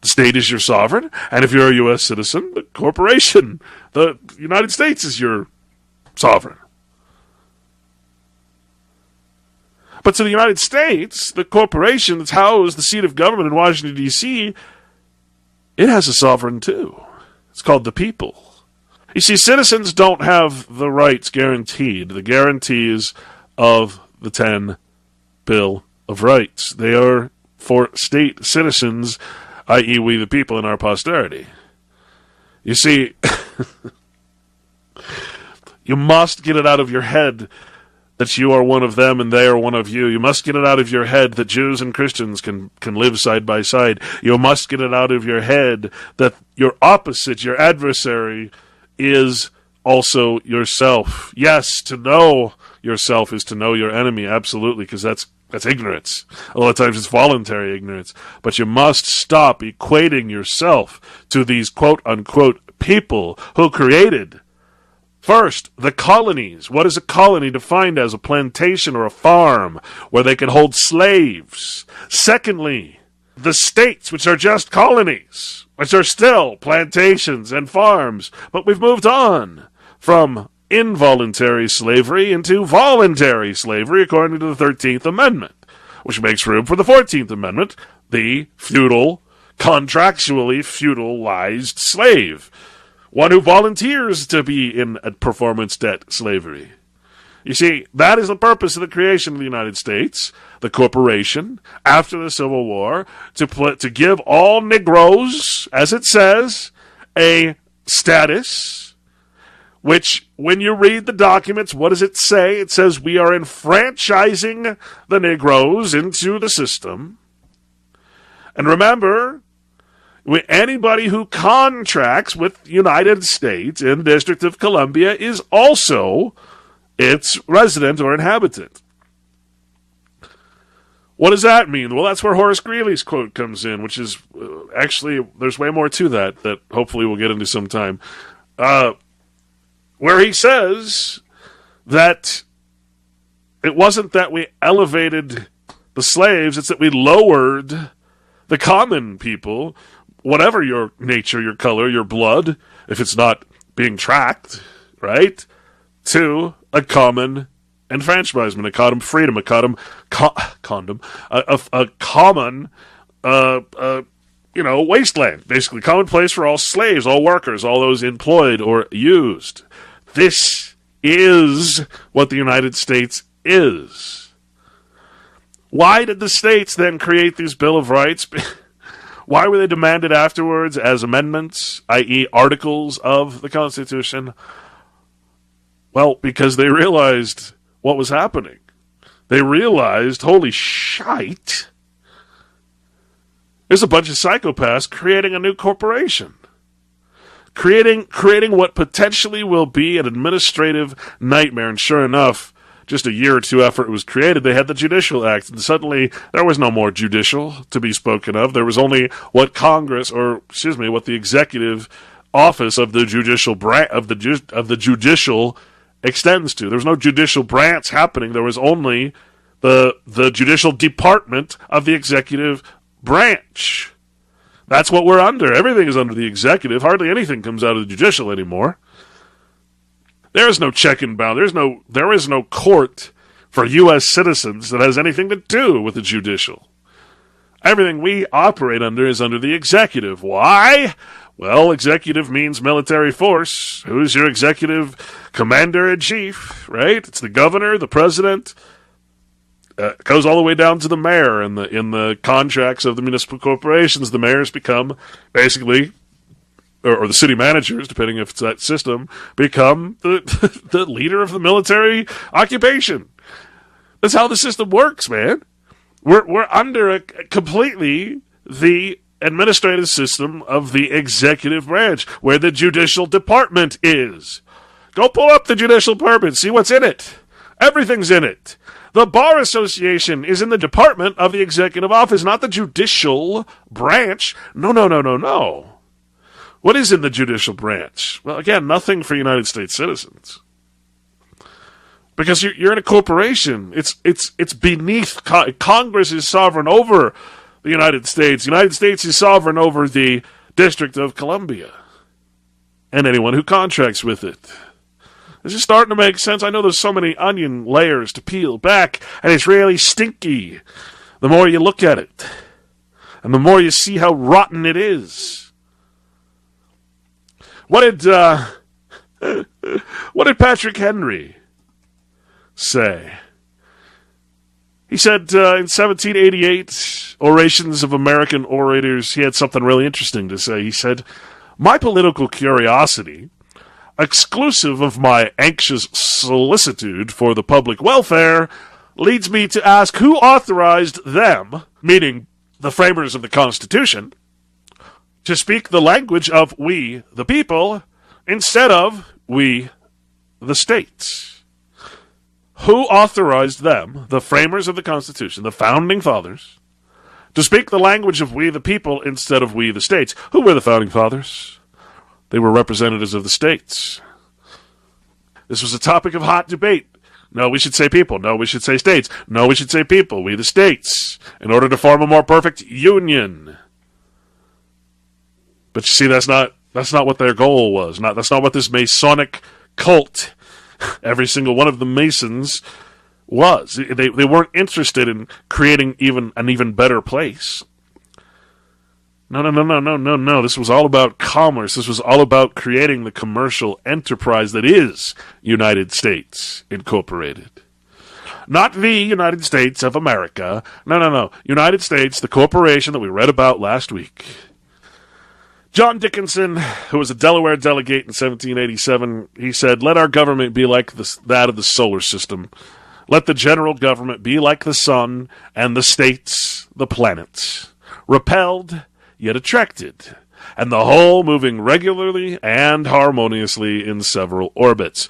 the state is your sovereign, and if you're a U.S. citizen, the corporation, the United States, is your sovereign. But to the United States, the corporation that's housed the seat of government in Washington, D.C., it has a sovereign too. It's called the people. You see, citizens don't have the rights guaranteed, the guarantees of the 10 Bill of Rights. They are for state citizens, i.e. we the people and our posterity. You see, you must get it out of your head that you are one of them and they are one of you. You must get it out of your head that Jews and Christians can live side by side. You must get it out of your head that your opposite, your adversary, is also yourself. Yes, to know yourself is to know your enemy, absolutely, because that's ignorance. A lot of times it's voluntary ignorance. But you must stop equating yourself to these quote-unquote people who created, first, the colonies. What is a colony defined as? A plantation or a farm where they can hold slaves. Secondly, the states, which are just colonies, which are still plantations and farms. But we've moved on from involuntary slavery into voluntary slavery according to the 13th Amendment, which makes room for the 14th Amendment, the feudal, contractually feudalized slave, one who volunteers to be in a performance debt slavery. You see, that is the purpose of the creation of the United States, the corporation, after the Civil War, to give all Negroes, as it says, a status, which, when you read the documents, what does it say? It says we are enfranchising the Negroes into the system. And remember, anybody who contracts with the United States in the District of Columbia is also its resident or inhabitant. What does that mean? Well, that's where Horace Greeley's quote comes in, which is actually, there's way more to that hopefully we'll get into sometime. Where he says that it wasn't that we elevated the slaves, it's that we lowered the common people, whatever your nature, your color, your blood, if it's not being tracked, right, to a common enfranchisement, a common freedom, a common wasteland, basically common place for all slaves, all workers, all those employed or used. This is what the United States is. Why did the states then create these Bill of Rights? Why were they demanded afterwards as amendments, i.e. articles of the Constitution? Well, because they realized what was happening. They realized, holy shite, there's a bunch of psychopaths creating a new corporation. Creating what potentially will be an administrative nightmare. And sure enough, just a year or two after it was created, they had the Judicial Act, and suddenly there was no more judicial to be spoken of. There was only what what the executive office of the judicial of the judicial extends to. There was no judicial branch happening. There was only the judicial department of the executive branch. That's what we're under. Everything is under the executive. Hardly anything comes out of the judicial anymore. There is no check and balance. There is no court for U.S. citizens that has anything to do with the judicial. Everything we operate under is under the executive. Why? Well, executive means military force. Who's your executive commander-in-chief, right? It's the governor, the president. It goes all the way down to the mayor. In the contracts of the municipal corporations, the mayors become basically, or the city managers, depending if it's that system, become the leader of the military occupation. That's how the system works, man. We're under completely the administrative system of the executive branch, where the judicial department is. Go pull up the judicial department, see what's in it. Everything's in it. The Bar Association is in the department of the executive office, not the judicial branch. No. What is in the judicial branch? Well, again, nothing for United States citizens. Because you're in a corporation. It's beneath. Congress is sovereign over the United States. The United States is sovereign over the District of Columbia and anyone who contracts with it. This is starting to make sense. I know there's so many onion layers to peel back, and it's really stinky the more you look at it, and the more you see how rotten it is. What did Patrick Henry say? He said in 1788, Orations of American Orators, he had something really interesting to say. He said, "My political curiosity, exclusive of my anxious solicitude for the public welfare, leads me to ask who authorized them," meaning the framers of the Constitution, "to speak the language of we, the people, instead of we, the states." Who authorized them, the framers of the Constitution, the founding fathers, to speak the language of we, the people, instead of we, the states? Who were the founding fathers? They were representatives of the states. This was a topic of hot debate. No, we should say people. No, we should say states. No, we should say people, we the states, in order to form a more perfect union. But you see, that's not what their goal was. That's not what this Masonic cult, every single one of the Masons, was. They weren't interested in creating an even better place. No. This was all about commerce. This was all about creating the commercial enterprise that is United States Incorporated. Not the United States of America. No. United States, the corporation that we read about last week. John Dickinson, who was a Delaware delegate in 1787, he said, "Let our government be like that of the solar system. Let the general government be like the sun, and the states the planets. Repelled, yet attracted, and the whole moving regularly and harmoniously in several orbits."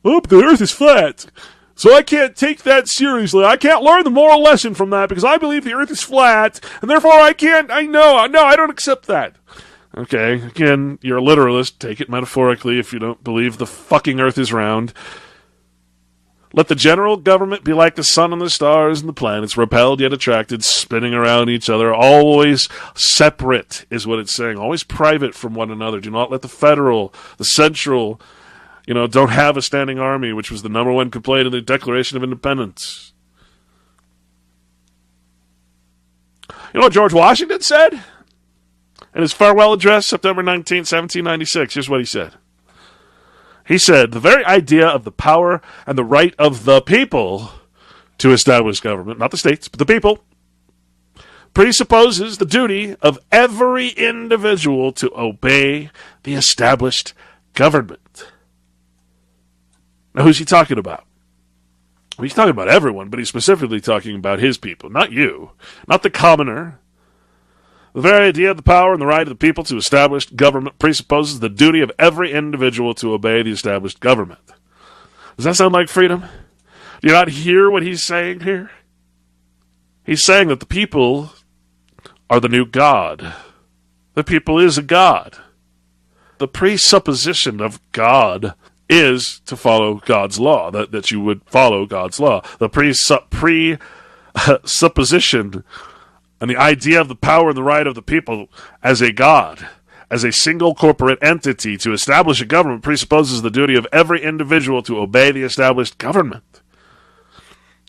Oh, but the Earth is flat, so I can't take that seriously. I can't learn the moral lesson from that because I believe the Earth is flat, and therefore I don't accept that. Okay, again, you're a literalist. Take it metaphorically if you don't believe the fucking Earth is round. Let the general government be like the sun and the stars and the planets, repelled yet attracted, spinning around each other, always separate, is what it's saying, always private from one another. Do not let the federal, the central, don't have a standing army, which was the number one complaint in the Declaration of Independence. You know what George Washington said in his farewell address, September 19, 1796? Here's what he said. He said, the very idea of the power and the right of the people to establish government, not the states, but the people, presupposes the duty of every individual to obey the established government. Now, who's he talking about? Well, he's talking about everyone, but he's specifically talking about his people, not you, not the commoner. The very idea of the power and the right of the people to establish government presupposes the duty of every individual to obey the established government. Does that sound like freedom? Do you not hear what he's saying here? He's saying that the people are the new God. The people is a God. The presupposition of God is to follow God's law, that you would follow God's law. The presupposition and the idea of the power and the right of the people as a God, as a single corporate entity to establish a government presupposes the duty of every individual to obey the established government.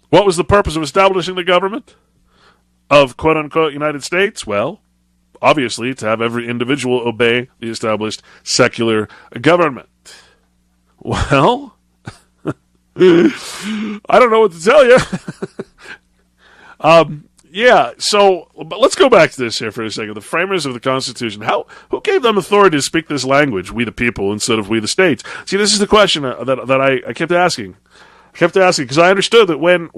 What was the purpose of establishing the government of quote-unquote United States? Well, obviously to have every individual obey the established secular government. Well, I don't know what to tell you. Yeah, so but let's go back to this here for a second. The framers of the Constitution, who gave them authority to speak this language, we the people, instead of we the states? See, this is the question that I kept asking. I kept asking because I understood that when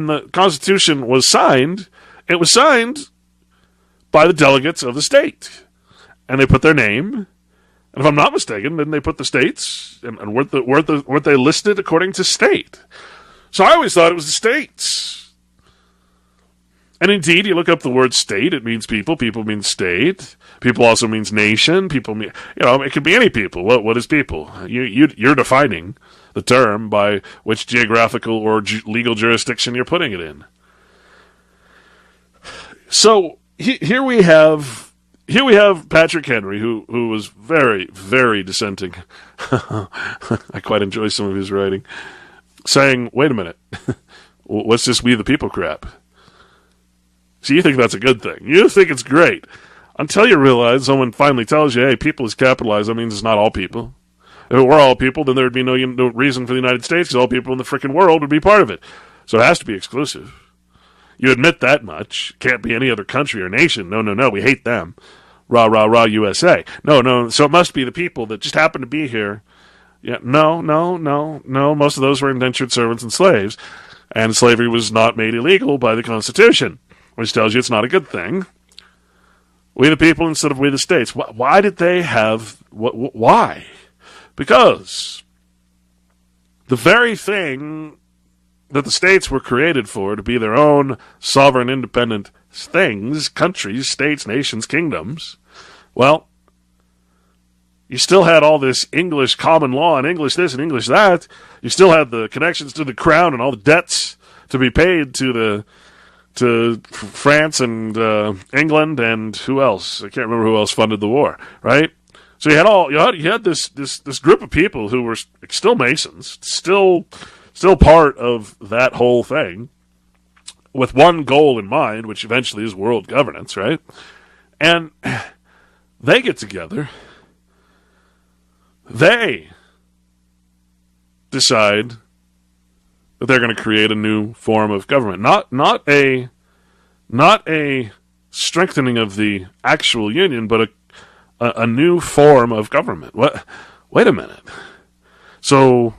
the Constitution was signed, it was signed by the delegates of the state. And they put their name, and if I'm not mistaken, then they put the states, and weren't they listed according to state? So I always thought it was the states. And indeed, you look up the word state, it means people. People means state. People also means nation. People mean, it could be any people. What is people? You're defining the term by which geographical or legal jurisdiction you're putting it in. So here we have Patrick Henry, who was very, very dissenting. I quite enjoy some of his writing, saying, "Wait a minute, what's this we the people crap?" So you think that's a good thing. You think it's great. Until you realize someone finally tells you, hey, people is capitalized, that means it's not all people. If it were all people, then there would be no reason for the United States, because all people in the frickin' world would be part of it. So it has to be exclusive. You admit that much. Can't be any other country or nation. No, we hate them. Rah, rah, rah, USA. No, so it must be the people that just happen to be here. Yeah, no. Most of those were indentured servants and slaves. And slavery was not made illegal by the Constitution, which tells you it's not a good thing. We the people instead of we the states. Why did they have... Why? Because the very thing that the states were created for, to be their own sovereign, independent things, countries, states, nations, kingdoms, well, you still had all this English common law and English this and English that. You still had the connections to the crown and all the debts to be paid to France and England and who else? I can't remember who else funded the war, right? So you had this group of people who were still Masons, still part of that whole thing, with one goal in mind, which eventually is world governance, right? And they get together. They decide that they're going to create a new form of government, not a strengthening of the actual union, but a new form of government. What? Wait a minute. So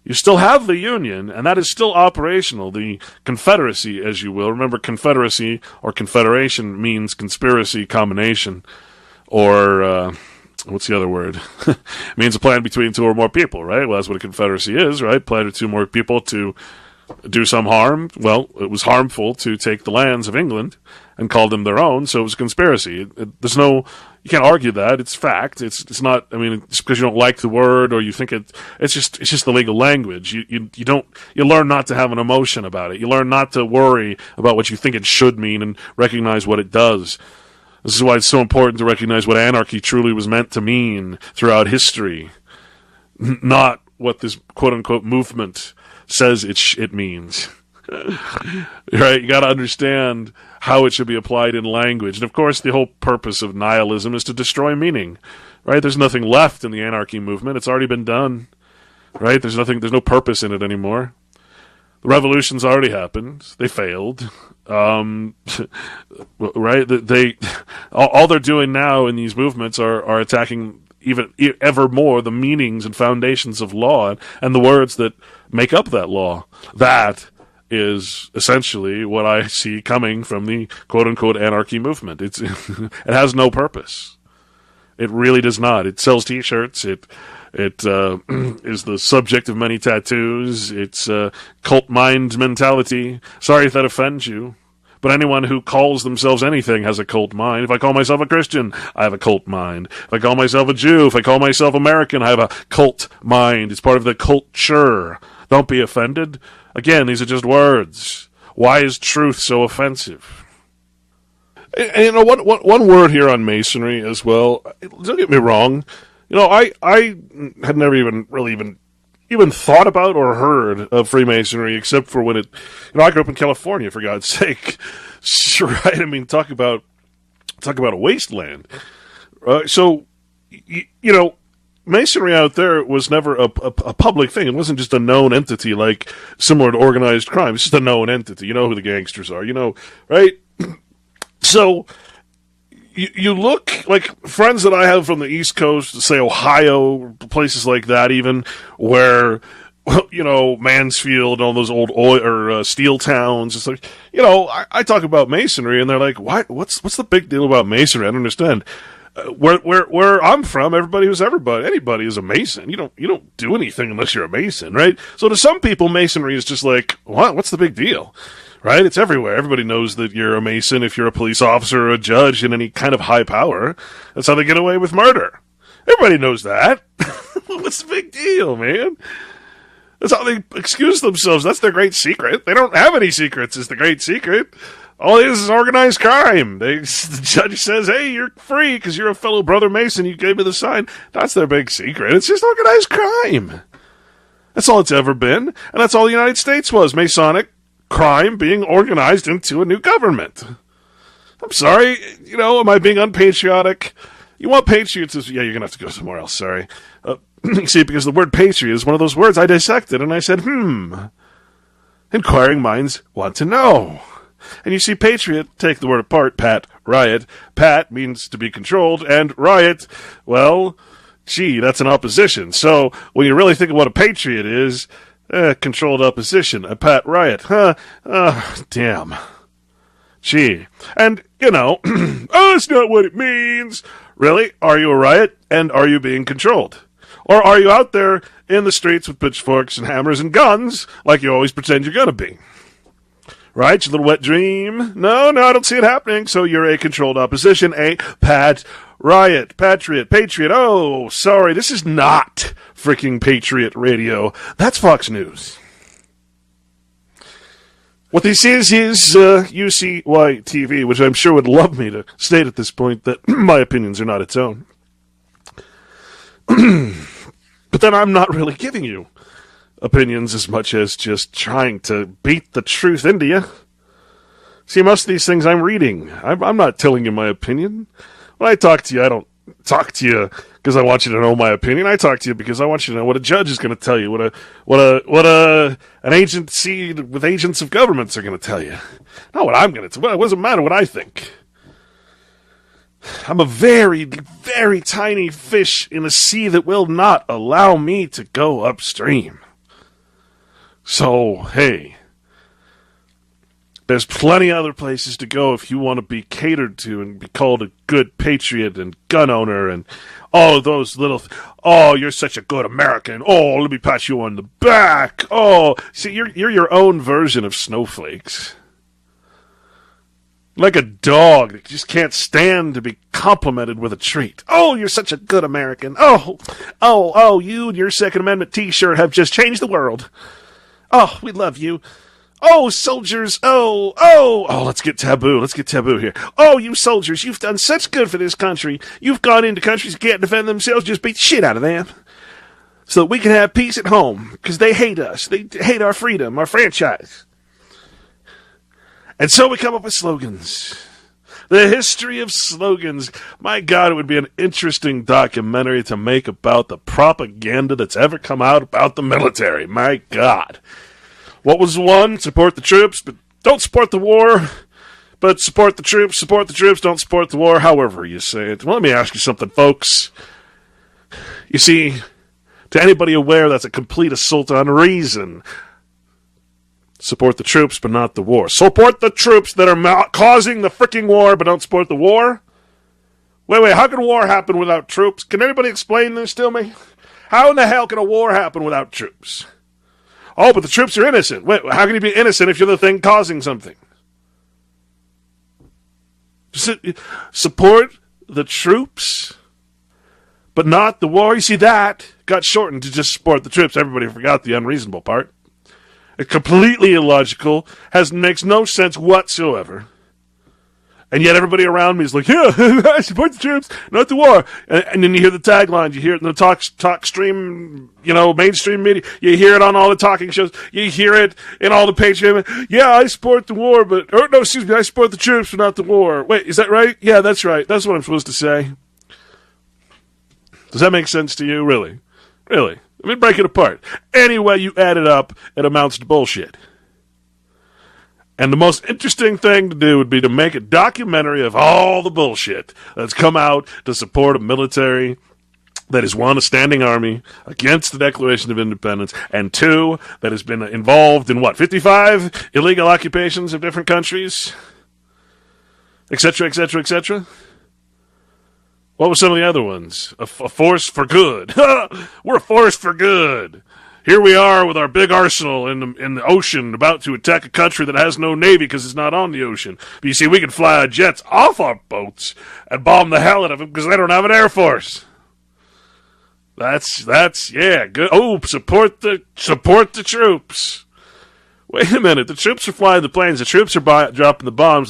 you still have the union, and that is still operational. The confederacy, as you will. Remember, confederacy or confederation means conspiracy, combination, or what's the other word? It means a plan between two or more people, right? Well, that's what a confederacy is, right? Plan with two more people to do some harm. Well, it was harmful to take the lands of England and called them their own, so it was a conspiracy. There's no, you can't argue that. It's fact. It's not, I mean, it's because you don't like the word or you think it's just the legal language. You learn not to have an emotion about it. You learn not to worry about what you think it should mean and recognize what it does. This is why it's so important to recognize what anarchy truly was meant to mean throughout history, not what this quote-unquote movement says it means. Right? You got to understand how it should be applied in language. And of course, the whole purpose of nihilism is to destroy meaning. Right? There's nothing left in the anarchy movement. It's already been done. Right? There's no purpose in it anymore. The revolution's already happened. They failed. Right? All they're doing now in these movements are attacking even ever more the meanings and foundations of law and the words that make up that law. That is essentially what I see coming from the quote-unquote anarchy movement. It has no purpose. It really does not. It sells T-shirts. It is the subject of many tattoos. It's cult mind mentality. Sorry if that offends you. But anyone who calls themselves anything has a cult mind. If I call myself a Christian, I have a cult mind. If I call myself a Jew, if I call myself American, I have a cult mind. It's part of the culture. Don't be offended. Again, these are just words. Why is truth so offensive? And you know, one word here on Masonry as well. Don't get me wrong. You know, I had never even thought about or heard of Freemasonry except for when it, you know, I grew up in California, for God's sake. Right? I mean, talk about a wasteland. So, you know, Masonry out there was never a public thing. It wasn't just a known entity like similar to organized crime. It's just a known entity. You know who the gangsters are, you know, right? So, you look like friends that I have from the East Coast, say Ohio, places like that, even where, you know, Mansfield, all those old oil or steel towns. It's like, you know, I talk about Masonry, and they're like, "What? What's the big deal about Masonry?" I don't understand. Where I'm from, anybody is a Mason. You don't do anything unless you're a Mason, right? So to some people, Masonry is just like, what? What's the big deal? Right? It's everywhere. Everybody knows that you're a Mason if you're a police officer or a judge in any kind of high power. That's how they get away with murder. Everybody knows that. What's the big deal, man? That's how they excuse themselves. That's their great secret. They don't have any secrets, is the great secret. All it is organized crime. The judge says, hey, you're free because you're a fellow brother Mason. You gave me the sign. That's their big secret. It's just organized crime. That's all it's ever been. And that's all the United States was. Masonic crime being organized into a new government. I'm sorry, you know, am I being unpatriotic? You want patriots? Yeah, you're going to have to go somewhere else, sorry. See, because the word patriot is one of those words I dissected, and I said, inquiring minds want to know. And you see, patriot, take the word apart, pat, riot. Pat means to be controlled, and riot, well, gee, that's an opposition. So, when you really think of what a patriot is, controlled opposition, a pat riot. Damn. Gee. And, you know, that's not what it means. Really? Are you a riot? And are you being controlled? Or are you out there in the streets with pitchforks and hammers and guns like you always pretend you're going to be? Right? Your little wet dream? No, I don't see it happening. So you're a controlled opposition, a pat riot, patriot. Oh, sorry, this is not freaking Patriot Radio. That's Fox News. What this is UCY TV, which I'm sure would love me to state at this point that my opinions are not its own. But then I'm not really giving you opinions as much as just trying to beat the truth into you. See, most of these things I'm reading. I'm not telling you my opinion. When I talk to you, I don't talk to you because I want you to know my opinion. I talk to you because I want you to know what a judge is going to tell you, what an agency with agents of governments are going to tell you. Not what I'm going to tell. It doesn't matter what I think. I'm a very, very tiny fish in a sea that will not allow me to go upstream. So, hey, there's plenty of other places to go if you want to be catered to and be called a good patriot and gun owner and all those little, you're such a good American. Oh, let me pat you on the back. Oh, see, you're your own version of snowflakes. Like a dog that just can't stand to be complimented with a treat. Oh, you're such a good American. Oh, you and your Second Amendment t-shirt have just changed the world. Oh, we love you. Oh, soldiers. Oh, let's get taboo. Let's get taboo here. Oh, you soldiers, you've done such good for this country. You've gone into countries that can't defend themselves, just beat the shit out of them. So that we can have peace at home, because they hate us. They hate our freedom, our franchise. And so we come up with slogans. The history of slogans. My God, it would be an interesting documentary to make about the propaganda that's ever come out about the military. My God. What was one? Support the troops, but don't support the war. But support the troops, don't support the war, however you say it. Well, let me ask you something, folks. You see, to anybody aware, that's a complete assault on reason. Support the troops, but not the war. Support the troops that are causing the freaking war, but don't support the war? Wait, how can war happen without troops? Can anybody explain this to me? How in the hell can a war happen without troops? Oh, but the troops are innocent. Wait, how can you be innocent if you're the thing causing something? Support the troops, but not the war. You see, that got shortened to just support the troops. Everybody forgot the unreasonable part. It's completely illogical, makes no sense whatsoever. And yet everybody around me is like, yeah, I support the troops, not the war. And then you hear the tagline, you hear it in the talk stream, mainstream media. You hear it on all the talking shows. You hear it in all the patriotic. Yeah, I support the war, I support the troops, but not the war. Wait, is that right? Yeah, that's right. That's what I'm supposed to say. Does that make sense to you? Really? Really? Let me break it apart. Any way you add it up, it amounts to bullshit. And the most interesting thing to do would be to make a documentary of all the bullshit that's come out to support a military that is, one, a standing army against the Declaration of Independence, and two, that has been involved in, 55 illegal occupations of different countries, etc., etc., etc.? What were some of the other ones? A force for good. We're a force for good. Here we are with our big arsenal in the ocean, about to attack a country that has no navy because it's not on the ocean. But you see, we can fly our jets off our boats and bomb the hell out of them because they don't have an air force. That's good. Oh, support the troops. Wait a minute, the troops are flying the planes, the troops are dropping the bombs,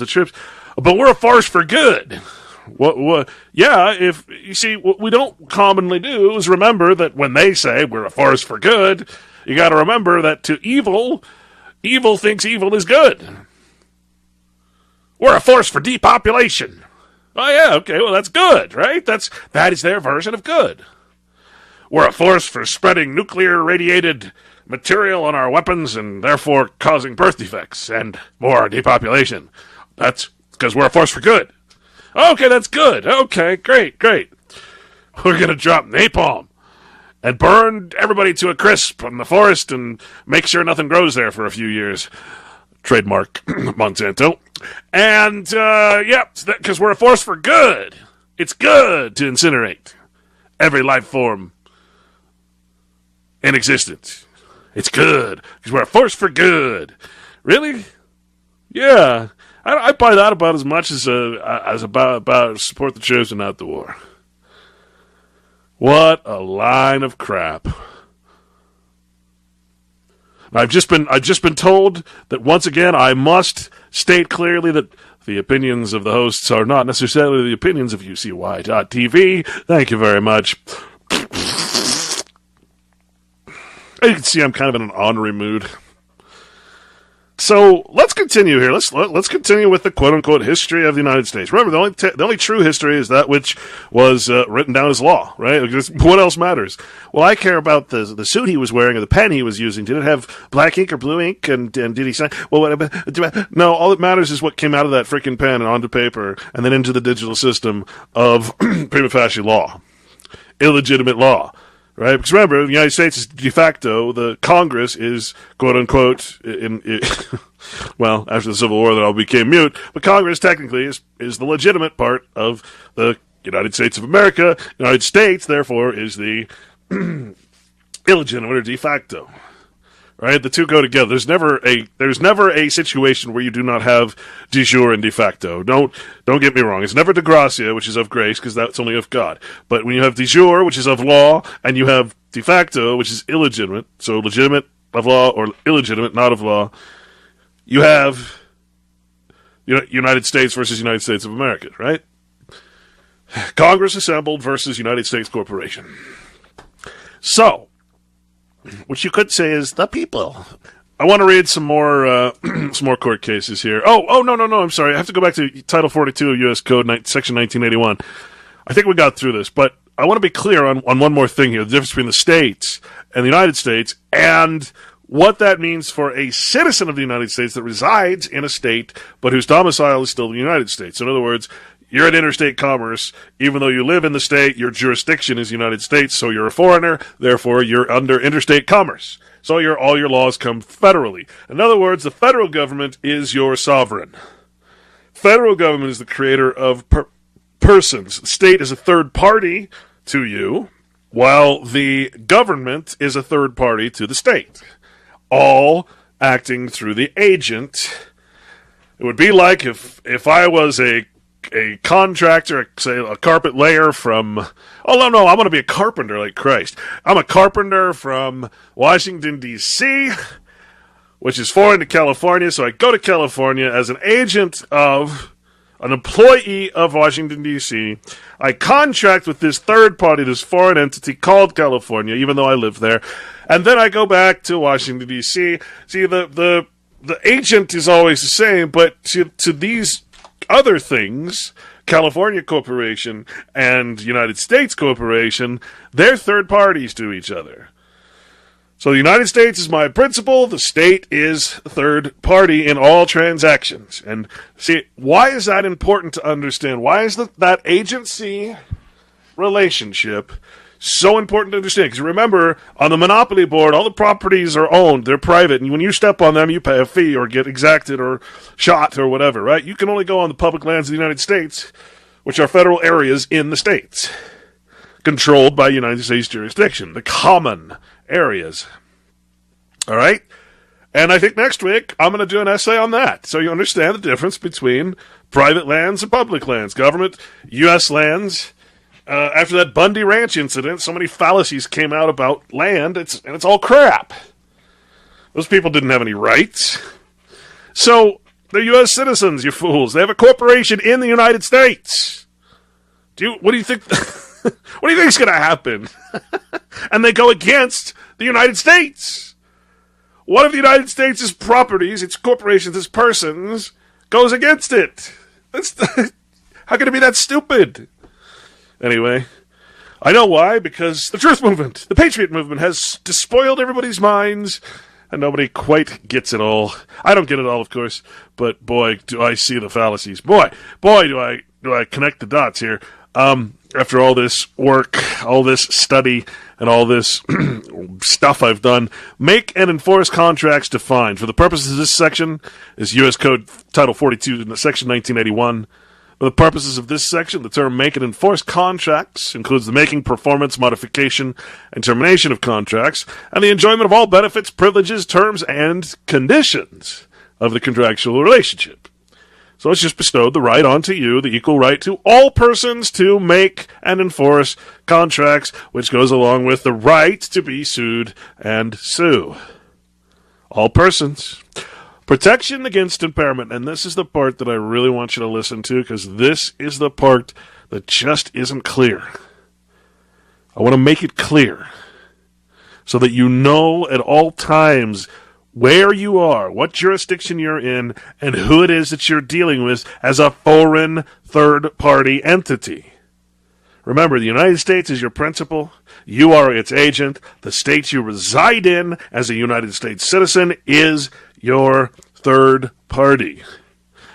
but we're a force for good. What? Yeah, if you see, what we don't commonly do is remember that when they say we're a force for good, you got to remember that to evil thinks evil is good. We're a force for depopulation. Oh yeah, okay, well that's good, right? That is their version of good. We're a force for spreading nuclear radiated material on our weapons and therefore causing birth defects and more depopulation. That's because we're a force for good. Okay, that's good. Okay, great. We're going to drop napalm and burn everybody to a crisp in the forest and make sure nothing grows there for a few years. Trademark Monsanto. And, because we're a force for good. It's good to incinerate every life form in existence. It's good because we're a force for good. Really? Yeah. I buy that about as much as about support the troops and not the war. What a line of crap! I've just been told that once again I must state clearly that the opinions of the hosts are not necessarily the opinions of UCY.TV. Thank you very much. You can see I'm kind of in an ornery mood. So let's continue here. Let's continue with the quote-unquote history of the United States. Remember, the only true history is that which was written down as law, right? What else matters? Well, I care about the suit he was wearing or the pen he was using. Did it have black ink or blue ink? And did he sign? Well, no. All that matters is what came out of that freaking pen and onto paper and then into the digital system of prima facie law, illegitimate law. Right, because remember, the United States is de facto, the Congress is, quote-unquote, well, after the Civil War, that all became mute, but Congress technically is the legitimate part of the United States of America. The United States, therefore, is the illegitimate or de facto. right? The two go together. There's never a situation where you do not have de jure and de facto. Don't get me wrong. It's never de gratia, which is of grace, because that's only of God. But when you have de jure, which is of law, and you have de facto, which is illegitimate, so legitimate of law or illegitimate not of law, you have United States versus United States of America, right? Congress assembled versus United States Corporation. So, what you could say is the people. I want to read some more court cases here. Oh, no, I'm sorry. I have to go back to Title 42 of U.S. Code, Section 1981. I think we got through this, but I want to be clear on one more thing here, the difference between the states and the United States, and what that means for a citizen of the United States that resides in a state, but whose domicile is still the United States. In other words, you're in interstate commerce. Even though you live in the state, your jurisdiction is the United States, so you're a foreigner, therefore you're under interstate commerce. So all your laws come federally. In other words, the federal government is your sovereign. Federal government is the creator of persons. The state is a third party to you, while the government is a third party to the state. All acting through the agent. It would be like if I was a contractor, say a carpet layer from, I'm going to be a carpenter like Christ. I'm a carpenter from Washington, D.C., which is foreign to California, so I go to California as an agent of an employee of Washington, D.C. I contract with this third party, this foreign entity called California, even though I live there, and then I go back to Washington, D.C. See, the agent is always the same, but to these other things, California Corporation and United States Corporation, they're third parties to each other. So the United States is my principal, the state is third party in all transactions. And see, why is that important to understand? Why is that agency relationship so important to understand? Because remember, on the monopoly board, all the properties are owned, they're private, and when you step on them, you pay a fee or get exacted or shot or whatever, right? You can only go on the public lands of the United States, which are federal areas in the states, controlled by United States jurisdiction, the common areas. All right? And I think next week, I'm going to do an essay on that, so you understand the difference between private lands and public lands, government, U.S. lands. After that Bundy Ranch incident, so many fallacies came out about land, and it's all crap. Those people didn't have any rights. So, they're U.S. citizens, you fools. They have a corporation in the United States. What do you think? What do you think is going to happen? And they go against the United States. One of the United States' properties, its corporations, its persons, goes against it. How can it be that stupid? Anyway, I know why, because the truth movement, the patriot movement, has despoiled everybody's minds, and nobody quite gets it all. I don't get it all, of course, but boy, do I see the fallacies. Boy, do I connect the dots here. After all this work, all this study, and all this stuff I've done, make and enforce contracts defined. For the purposes of this section, is U.S. Code Title 42, Section 1981. For the purposes of this section, the term make and enforce contracts includes the making, performance, modification, and termination of contracts, and the enjoyment of all benefits, privileges, terms, and conditions of the contractual relationship. So it's just bestowed the right onto you, the equal right to all persons to make and enforce contracts, which goes along with the right to be sued and sue. All persons. Protection against impairment, and this is the part that I really want you to listen to, because this is the part that just isn't clear. I want to make it clear so that you know at all times where you are, what jurisdiction you're in, and who it is that you're dealing with as a foreign third-party entity. Remember, the United States is your principal. You are its agent. The state you reside in as a United States citizen is your third party.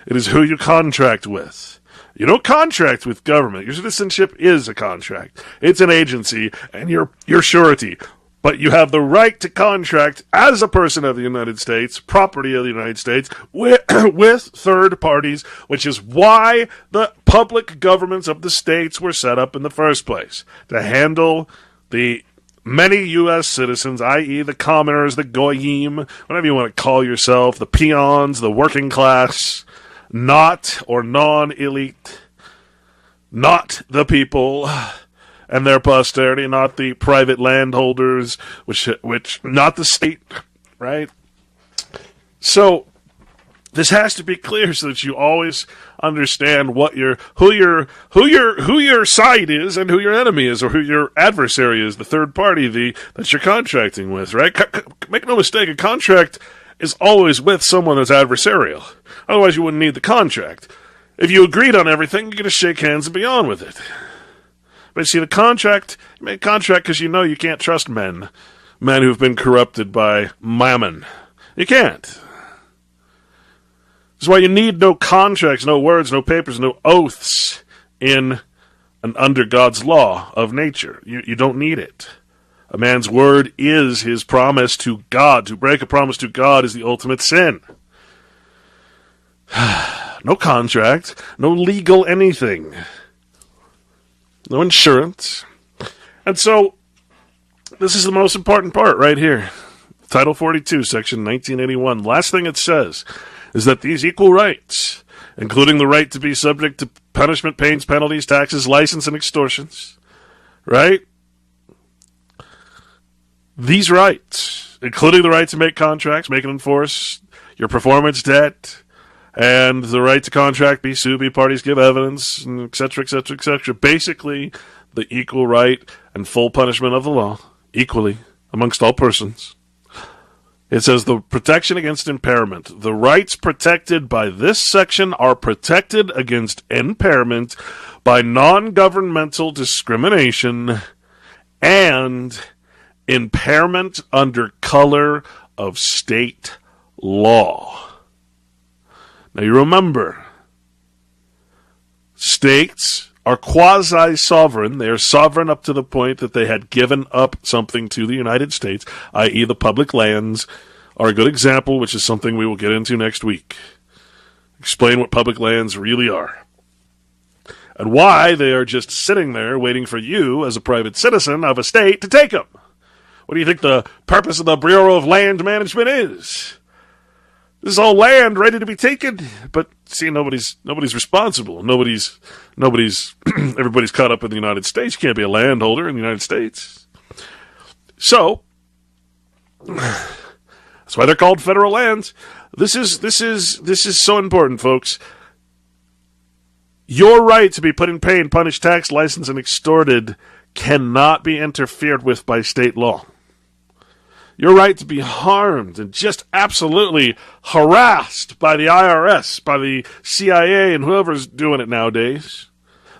It is who you contract with. You don't contract with government. Your citizenship is a contract. It's an agency, and you're surety. But you have the right to contract as a person of the United States, property of the United States, with third parties, which is why the public governments of the states were set up in the first place, to handle the many U.S. citizens, i.e. the commoners, the goyim, whatever you want to call yourself, the peons, the working class, not or non-elite, not the people and their posterity, not the private landholders, which not the state, right? So this has to be clear so that you always understand who your side is and who your enemy is, or who your adversary is, the third party that you're contracting with, right? Make no mistake, a contract is always with someone that's adversarial. Otherwise, you wouldn't need the contract. If you agreed on everything, you're going to shake hands and be on with it. But you see, you make a contract because you know you can't trust men who've been corrupted by mammon. You can't. That's why you need no contracts, no words, no papers, no oaths in and under God's law of nature. You don't need it. A man's word is his promise to God. To break a promise to God is the ultimate sin. No contract, no legal anything, no insurance. And so, this is the most important part right here. Title 42, Section 1981. Last thing it says is that these equal rights, including the right to be subject to punishment, pains, penalties, taxes, license, and extortions, right? These rights, including the right to make contracts, make and enforce your performance debt, and the right to contract, be sued, be parties, give evidence, et cetera, et cetera, et cetera. Basically, the equal right and full punishment of the law, equally, amongst all persons. It says the protection against impairment. The rights protected by this section are protected against impairment by non-governmental discrimination and impairment under color of state law. Now you remember, states are quasi-sovereign. They are sovereign up to the point that they had given up something to the United States, i.e. the public lands are a good example, which is something we will get into next week. Explain what public lands really are. And why they are just sitting there waiting for you, as a private citizen of a state, to take them. What do you think the purpose of the Bureau of Land Management is? This is all land ready to be taken, but see, nobody's responsible. Everybody's caught up in the United States. You can't be a landholder in the United States. So that's why they're called federal lands. This is so important, folks. Your right to be put in pain, punished, taxed, licensed, and extorted cannot be interfered with by state law. Your right to be harmed and just absolutely harassed by the IRS, by the CIA, and whoever's doing it nowadays,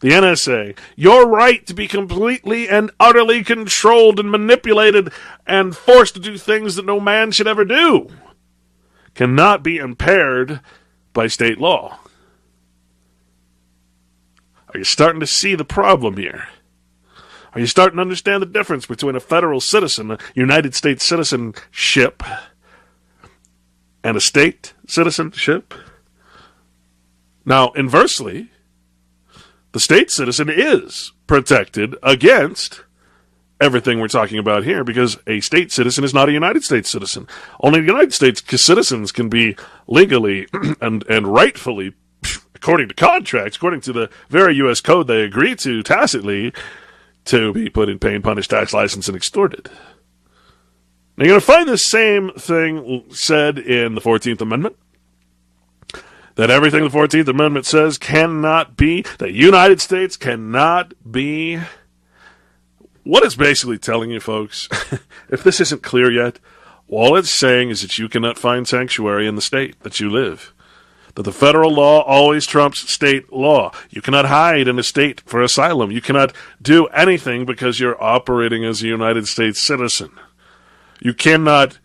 the NSA. Your right to be completely and utterly controlled and manipulated and forced to do things that no man should ever do cannot be impaired by state law. Are you starting to see the problem here? Are you starting to understand the difference between a federal citizen, a United States citizenship, and a state citizenship? Now, inversely, the state citizen is protected against everything we're talking about here, because a state citizen is not a United States citizen. Only the United States citizens can be legally and rightfully, according to contracts, according to the very U.S. code they agree to tacitly, to be put in pain, punished, taxed, licensed, and extorted. Now, you're going to find the same thing said in the 14th Amendment. That everything the 14th Amendment says cannot be, the United States cannot be. What it's basically telling you, folks, if this isn't clear yet, all it's saying is that you cannot find sanctuary in the state that you live. That the federal law always trumps state law. You cannot hide in a state for asylum. You cannot do anything because you're operating as a United States citizen. You cannot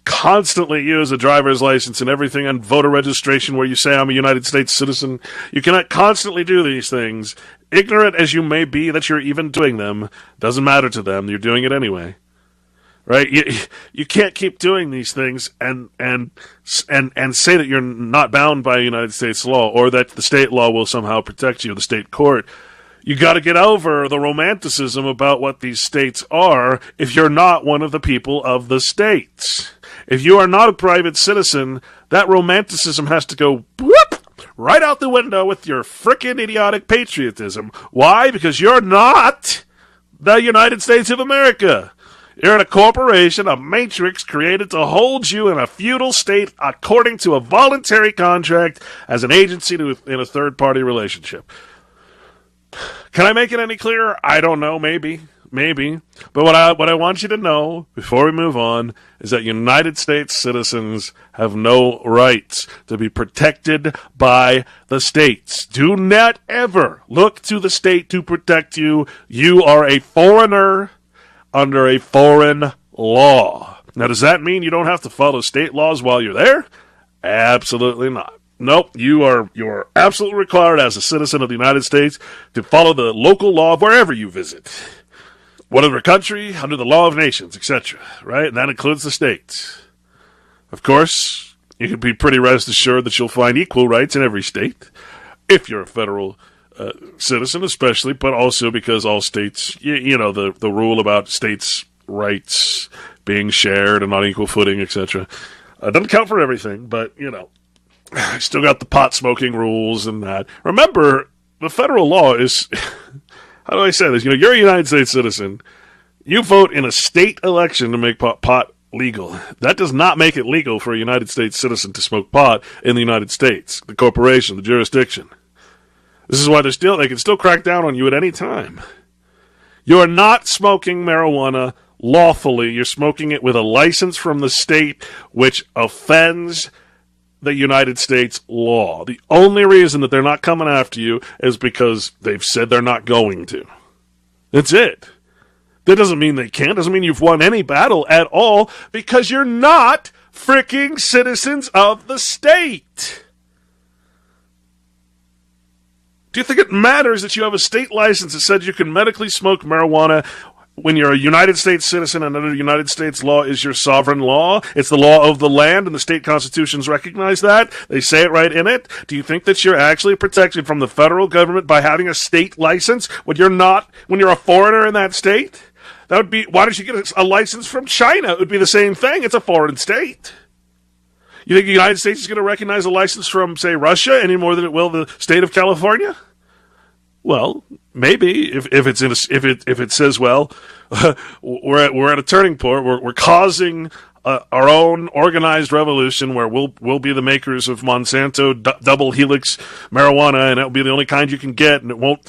constantly use a driver's license and everything on voter registration where you say, I'm a United States citizen. You cannot constantly do these things. Ignorant as you may be that you're even doing them, doesn't matter to them. You're doing it anyway. Right? You can't keep doing these things and say that you're not bound by United States law, or that the state law will somehow protect you, the state court. You got to get over the romanticism about what these states are if you're not one of the people of the states. If you are not a private citizen, that romanticism has to go whoop, right out the window with your frickin' idiotic patriotism. Why? Because you're not the United States of America. You're in a corporation, a matrix created to hold you in a feudal state according to a voluntary contract as an agency in a third-party relationship. Can I make it any clearer? I don't know, maybe. But what I want you to know before we move on is that United States citizens have no rights to be protected by the states. Do not ever look to the state to protect you. You are a foreigner under a foreign law. Now, does that mean you don't have to follow state laws while you're there? Absolutely not. Nope, you are absolutely required as a citizen of the United States to follow the local law of wherever you visit. Whatever country, under the law of nations, etc. Right? And that includes the states. Of course, you can be pretty rest assured that you'll find equal rights in every state, if you're a federal citizen especially, but also because all states, you know, the rule about states' rights being shared and on equal footing, etc. Doesn't count for everything, but, you know, still got the pot smoking rules and that. Remember, the federal law is, how do I say this? You know, you're a United States citizen. You vote in a state election to make pot legal. That does not make it legal for a United States citizen to smoke pot in the United States, the corporation, the jurisdiction. This is why they can still crack down on you at any time. You are not smoking marijuana lawfully. You're smoking it with a license from the state, which offends the United States law. The only reason that they're not coming after you is because they've said they're not going to. That's it. That doesn't mean they can't. Doesn't mean you've won any battle at all, because you're not freaking citizens of the state. Do you think it matters that you have a state license that says you can medically smoke marijuana when you're a United States citizen and under United States law is your sovereign law? It's the law of the land, and the state constitutions recognize that. They say it right in it. Do you think that you're actually protected from the federal government by having a state license when you're a foreigner in that state? That would be, why don't you get a license from China? It would be the same thing. It's a foreign state. You think the United States is going to recognize a license from, say, Russia any more than it will the state of California? Well, maybe if it says, well, we're at a turning point. We're causing our own organized revolution where we'll be the makers of Monsanto double helix marijuana, and it'll be the only kind you can get, and it won't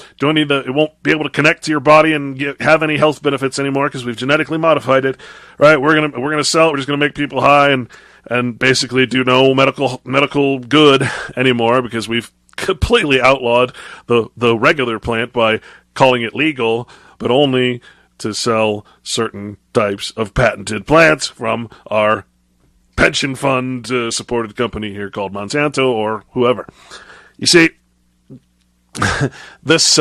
be able to connect to your body and have any health benefits anymore because we've genetically modified it. Right? We're gonna sell it. We're just gonna make people high and basically do no medical good anymore because we've completely outlawed the regular plant by calling it legal, but only to sell certain types of patented plants from our pension fund supported company here called Monsanto or whoever. You see, this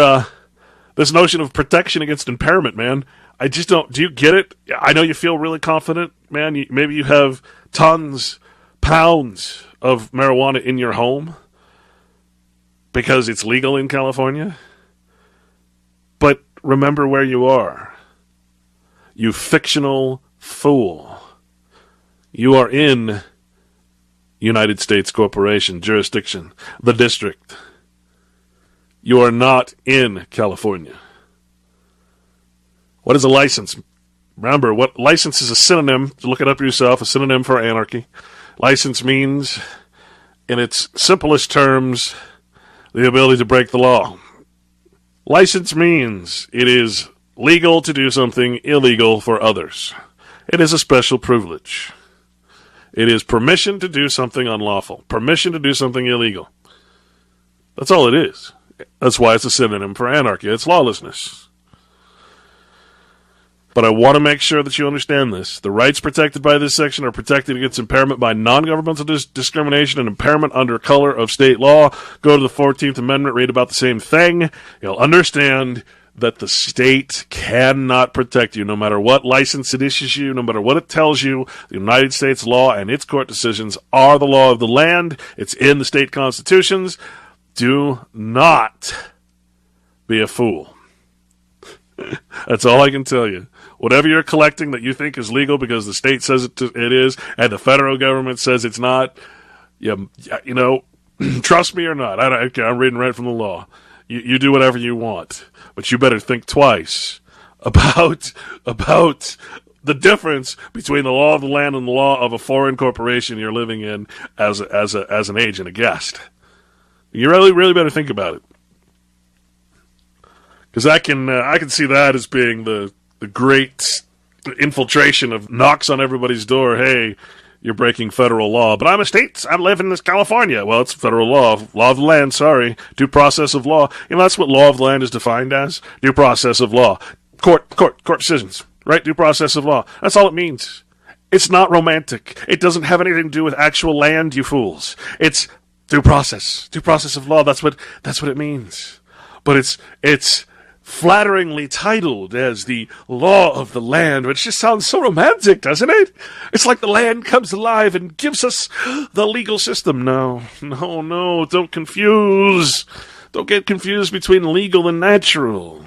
notion of protection against impairment, man, I just don't. Do you get it? I know you feel really confident, man. Maybe you have pounds of marijuana in your home because it's legal in California. But remember where you are. You fictional fool. You are in United States Corporation, jurisdiction, the district. You are not in California. What is a license? Remember, what license is a synonym, look it up yourself, a synonym for anarchy. License means, in its simplest terms, the ability to break the law. License means it is legal to do something illegal for others. It is a special privilege. It is permission to do something unlawful. Permission to do something illegal. That's all it is. That's why it's a synonym for anarchy. It's lawlessness. But I want to make sure that you understand this. The rights protected by this section are protected against impairment by non-governmental discrimination and impairment under color of state law. Go to the 14th Amendment, read about the same thing. You'll understand that the state cannot protect you, no matter what license it issues you, no matter what it tells you. The United States law and its court decisions are the law of the land. It's in the state constitutions. Do not be a fool. That's all I can tell you. Whatever you're collecting that you think is legal because the state says it is, and the federal government says it's not, trust me or not, I'm reading right from the law. You do whatever you want, but you better think twice about the difference between the law of the land and the law of a foreign corporation you're living in as an agent, a guest. You really better think about it, because I can see that as being the great infiltration of knocks on everybody's door. Hey, you're breaking federal law. But I live in California. Well, it's federal law of the land, sorry. Due process of law. That's what law of the land is defined as. Due process of law. Court decisions, right? Due process of law. That's all it means. It's not romantic. It doesn't have anything to do with actual land, you fools. It's due process. Due process of law. That's what it means. But it's flatteringly titled as the law of the land, which just sounds so romantic, doesn't it? It's like the land comes alive and gives us the legal system. No, don't confuse. Don't get confused between legal and natural.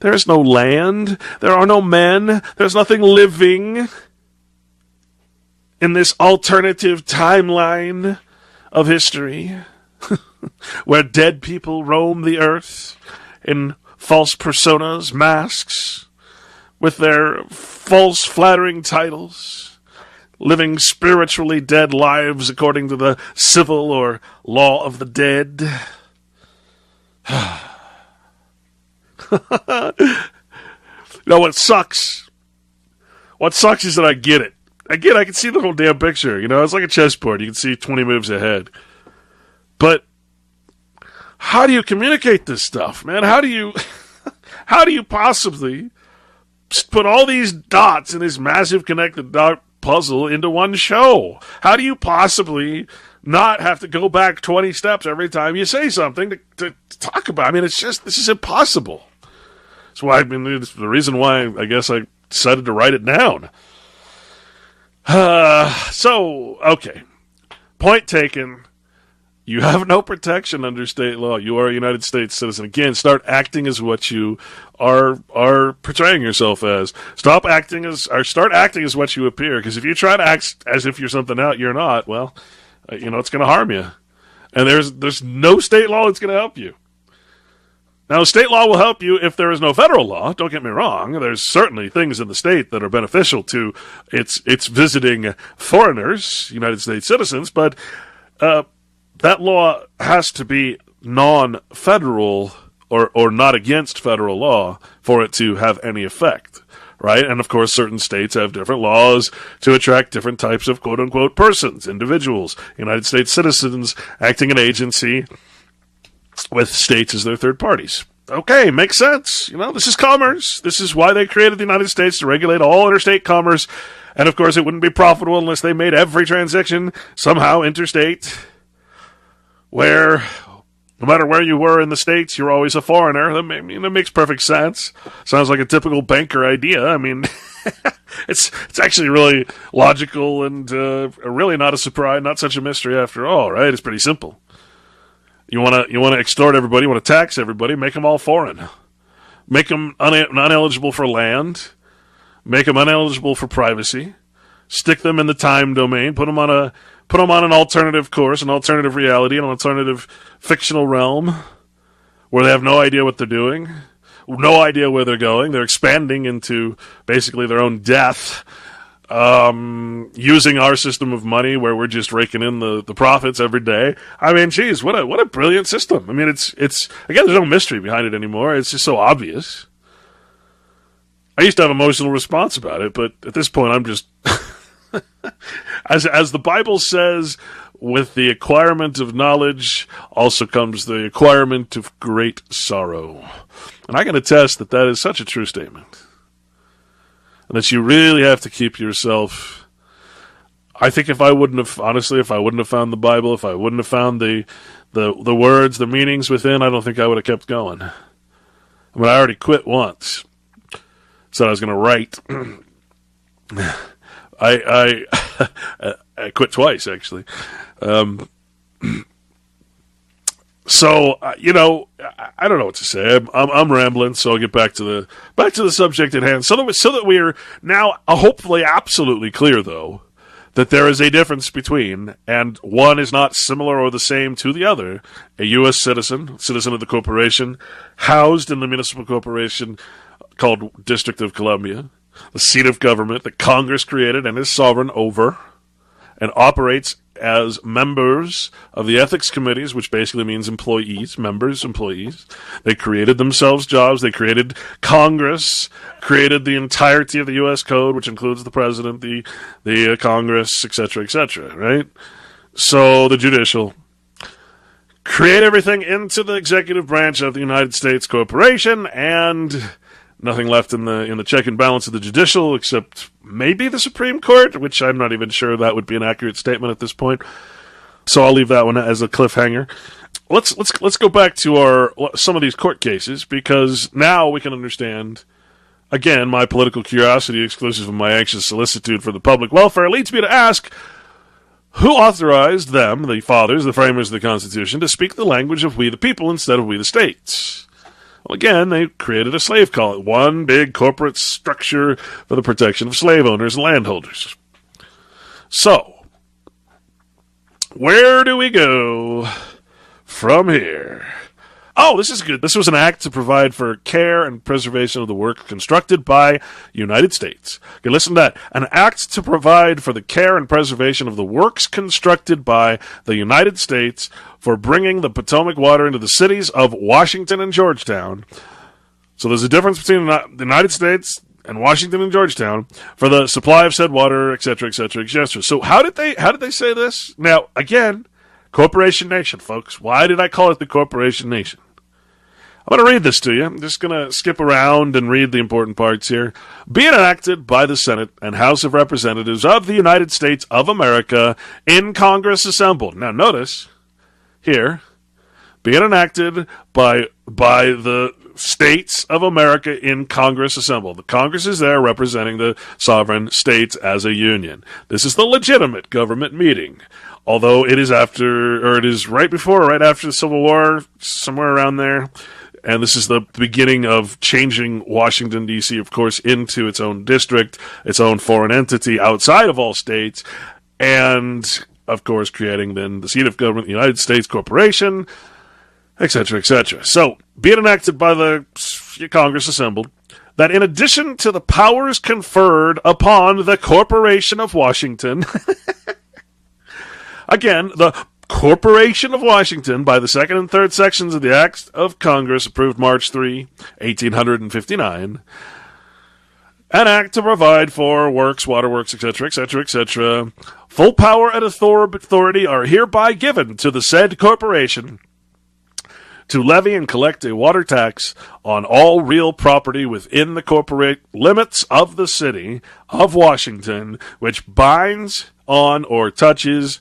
There is no land. There are no men. There's nothing living in this alternative timeline of history where dead people roam the earth in false personas, masks, with their false flattering titles, living spiritually dead lives according to the civil or law of the dead. What sucks? What sucks is that I get it. I can see the whole damn picture. It's like a chessboard. You can see 20 moves ahead. But how do you communicate this stuff, man? How do you possibly put all these dots in this massive connected dot puzzle into one show? How do you possibly not have to go back 20 steps every time you say something to talk about? this is impossible. That's why, it's the reason why I guess I decided to write it down. Okay. Point taken. You have no protection under state law. You are a United States citizen. Again, start acting as what you are portraying yourself as. Start acting as what you appear. Because if you try to act as if you're something out you're not, well, it's going to harm you. And there's no state law that's going to help you. Now, state law will help you if there is no federal law. Don't get me wrong. There's certainly things in the state that are beneficial to its visiting foreigners, United States citizens, but that law has to be non-federal or not against federal law for it to have any effect, right? And, of course, certain states have different laws to attract different types of quote-unquote persons, individuals, United States citizens acting an agency with states as their third parties. Okay, makes sense. This is commerce. This is why they created the United States, to regulate all interstate commerce. And, of course, it wouldn't be profitable unless they made every transaction somehow interstate, where no matter where you were in the States, you're always a foreigner. That makes perfect sense. Sounds like a typical banker idea. It's actually really logical and really not a surprise, not such a mystery after all, right? It's pretty simple. You want to extort everybody, you want to tax everybody, make them all foreign. Make them uneligible for land, make them uneligible for privacy, stick them in the time domain, put them on an alternative course, an alternative reality, an alternative fictional realm where they have no idea what they're doing, no idea where they're going. They're expanding into basically their own death, using our system of money where we're just raking in the profits every day. Geez, what a brilliant system. It's again, there's no mystery behind it anymore. It's just so obvious. I used to have an emotional response about it, but at this point I'm just as the Bible says, with the acquirement of knowledge also comes the acquirement of great sorrow. And I can attest that is such a true statement. And that you really have to keep yourself. I think if I wouldn't have found the Bible, if I wouldn't have found the words, the meanings within, I don't think I would have kept going. I already quit once. Said I was going to write. I quit twice, actually. So I don't know what to say. I'm rambling, so I'll get back to the subject at hand. So that we are now hopefully absolutely clear, though, that there is a difference between, and one is not similar or the same to the other, a U.S. citizen of the corporation, housed in the municipal corporation called District of Columbia, the seat of government that Congress created and is sovereign over, and operates as members of the ethics committees, which basically means employees. They created themselves jobs. They created Congress, created the entirety of the U.S. Code, which includes the president, the Congress, etc., right? So the judicial create everything into the executive branch of the United States corporation, and nothing left in the check and balance of the judicial, except maybe the Supreme Court, which I'm not even sure that would be an accurate statement at this point. So I'll leave that one as a cliffhanger. Let's go back to some of these court cases, because now we can understand. Again, my political curiosity, exclusive of my anxious solicitude for the public welfare, leads me to ask, who authorized them, the fathers, the framers of the Constitution, to speak the language of we the people instead of we the states? Well, again, they created a slave colony, one big corporate structure for the protection of slave owners and landholders. So, where do we go from here? Oh, this is good. This was an act to provide for care and preservation of the work constructed by United States. Okay, listen to that. An act to provide for the care and preservation of the works constructed by the United States for bringing the Potomac water into the cities of Washington and Georgetown. So there's a difference between the United States and Washington and Georgetown for the supply of said water, etc., etc., etc. So how did they say this? Now, again, Corporation Nation, folks. Why did I call it the Corporation Nation? I'm going to read this to you. I'm just going to skip around and read the important parts here. Be it enacted by the Senate and House of Representatives of the United States of America in Congress assembled. Now, notice here, be it enacted by the states of America in Congress assembled. The Congress is there representing the sovereign states as a union. This is the legitimate government meeting. Although it is right before or right after the Civil War, somewhere around there. And this is the beginning of changing Washington, D.C., of course, into its own district, its own foreign entity outside of all states, and, of course, creating then the seat of government, the United States Corporation, etc., etc. So, be it enacted by the Congress assembled, that in addition to the powers conferred upon the Corporation of Washington, again, the Corporation of Washington, by the second and third sections of the Act of Congress approved March 3, 1859, an act to provide for works, waterworks, etc., etc., etc., full power and authority are hereby given to the said corporation to levy and collect a water tax on all real property within the corporate limits of the city of Washington, which binds on or touches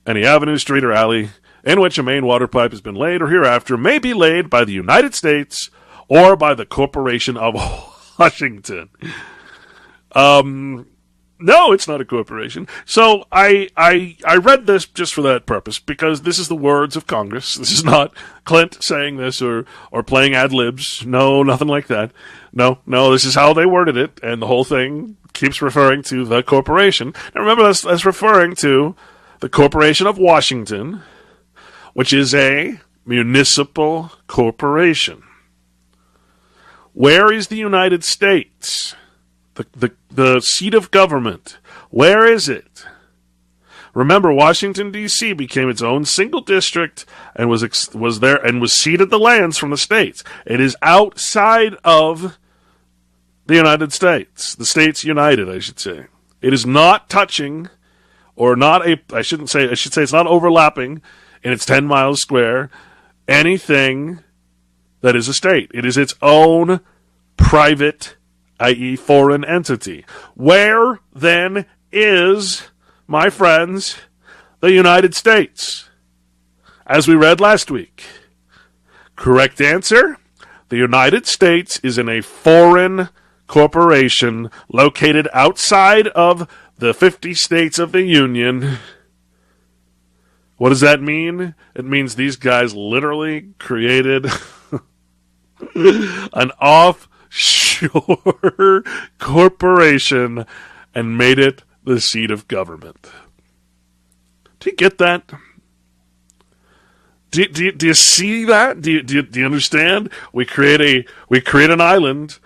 any avenue, street, or alley in which a main water pipe has been laid or hereafter may be laid by the United States or by the Corporation of Washington. No, it's not a corporation. So I read this just for that purpose, because this is the words of Congress. This is not Clint saying this or playing ad libs. No, nothing like that. No, this is how they worded it, and the whole thing keeps referring to the corporation. Now remember, that's referring to the Corporation of Washington, which is a municipal corporation. Where is the United States? The seat of government. Where is it? Remember, Washington, D.C. became its own single district and was there and was ceded the lands from the states. It is outside of the United States. The states united, I should say. It is not touching, or not I should say it's not overlapping in its 10 miles square anything that is a state. It is its own private, i.e. foreign entity. Where, then, is, my friends, the United States? As we read last week. Correct answer? The United States is in a foreign corporation located outside of the 50 states of the Union, What does that mean? It means these guys literally created an offshore corporation and made it the seat of government. Do you get that? Do you see that? Do you understand? We create an island,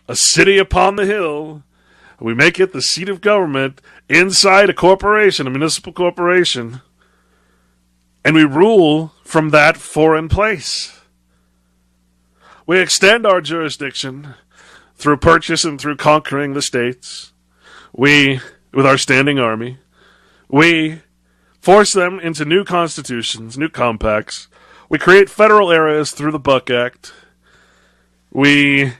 a city upon the hill. We make it the seat of government inside a corporation, a municipal corporation, and we rule from that foreign place. We extend our jurisdiction through purchase and through conquering the states. We, with our standing army, we force them into new constitutions, new compacts. We create federal areas through the Buck Act. We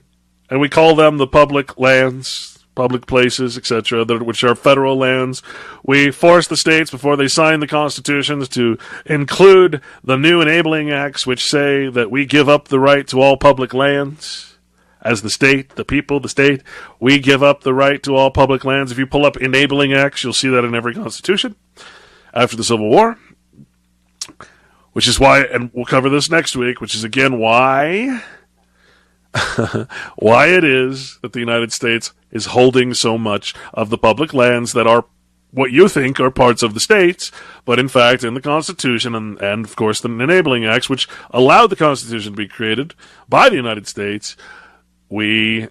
call them the public lands, public places, etc., which are federal lands. We force the states, before they sign the constitutions, to include the new enabling acts, which say that we give up the right to all public lands. As the state, the people, the state, we give up the right to all public lands. If you pull up enabling acts, you'll see that in every constitution after the Civil War, which is why, and we'll cover this next week, which is again why it is that the United States is holding so much of the public lands that are what you think are parts of the states, but in fact in the Constitution and of course the enabling acts, which allowed the Constitution to be created by the United States, we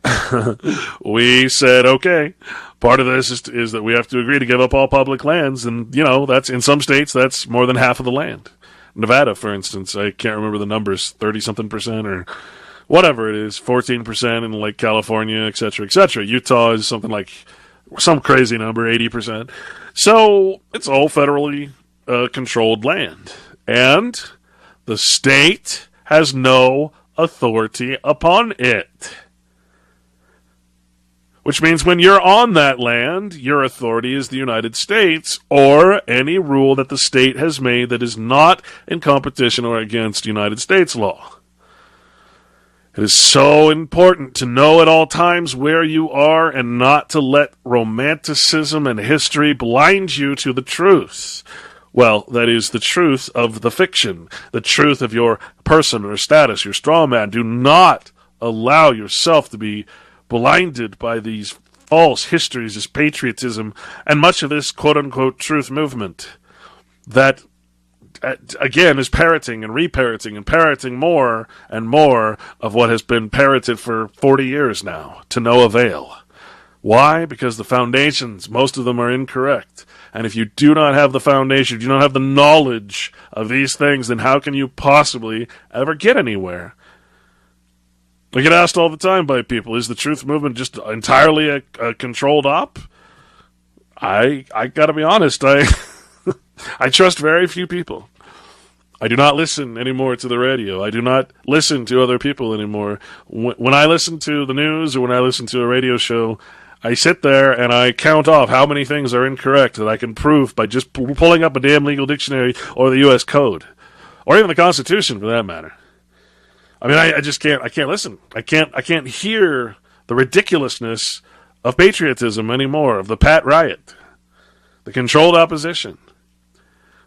said, okay, part of this is that we have to agree to give up all public lands, and that's in some states that's more than half of the land. Nevada, for instance, I can't remember the numbers, 30-something% or whatever it is, 14% in like California, etc., etc. Utah is something like some crazy number, 80%. So it's all federally controlled land, and the state has no authority upon it. Which means when you're on that land, your authority is the United States, or any rule that the state has made that is not in competition or against United States law. It is so important to know at all times where you are and not to let romanticism and history blind you to the truth. Well, that is the truth of the fiction, the truth of your person or status, your straw man. Do not allow yourself to be blinded by these false histories, this patriotism, and much of this quote-unquote truth movement that, again, is parroting and reparroting and parroting more and more of what has been parroted for 40 years now, to no avail. Why? Because the foundations, most of them are incorrect. And if you do not have the foundation, if you don't have the knowledge of these things, then how can you possibly ever get anywhere? I get asked all the time by people, is the truth movement just entirely a controlled op? I gotta be honest, I trust very few people. I do not listen anymore to the radio. I do not listen to other people anymore. When I listen to the news or when I listen to a radio show, I sit there and I count off how many things are incorrect that I can prove by just pulling up a damn legal dictionary or the U.S. Code. Or even the Constitution, for that matter. I mean, I just can't. I can't listen. I can't hear the ridiculousness of patriotism anymore, of the Pat riot, the controlled opposition,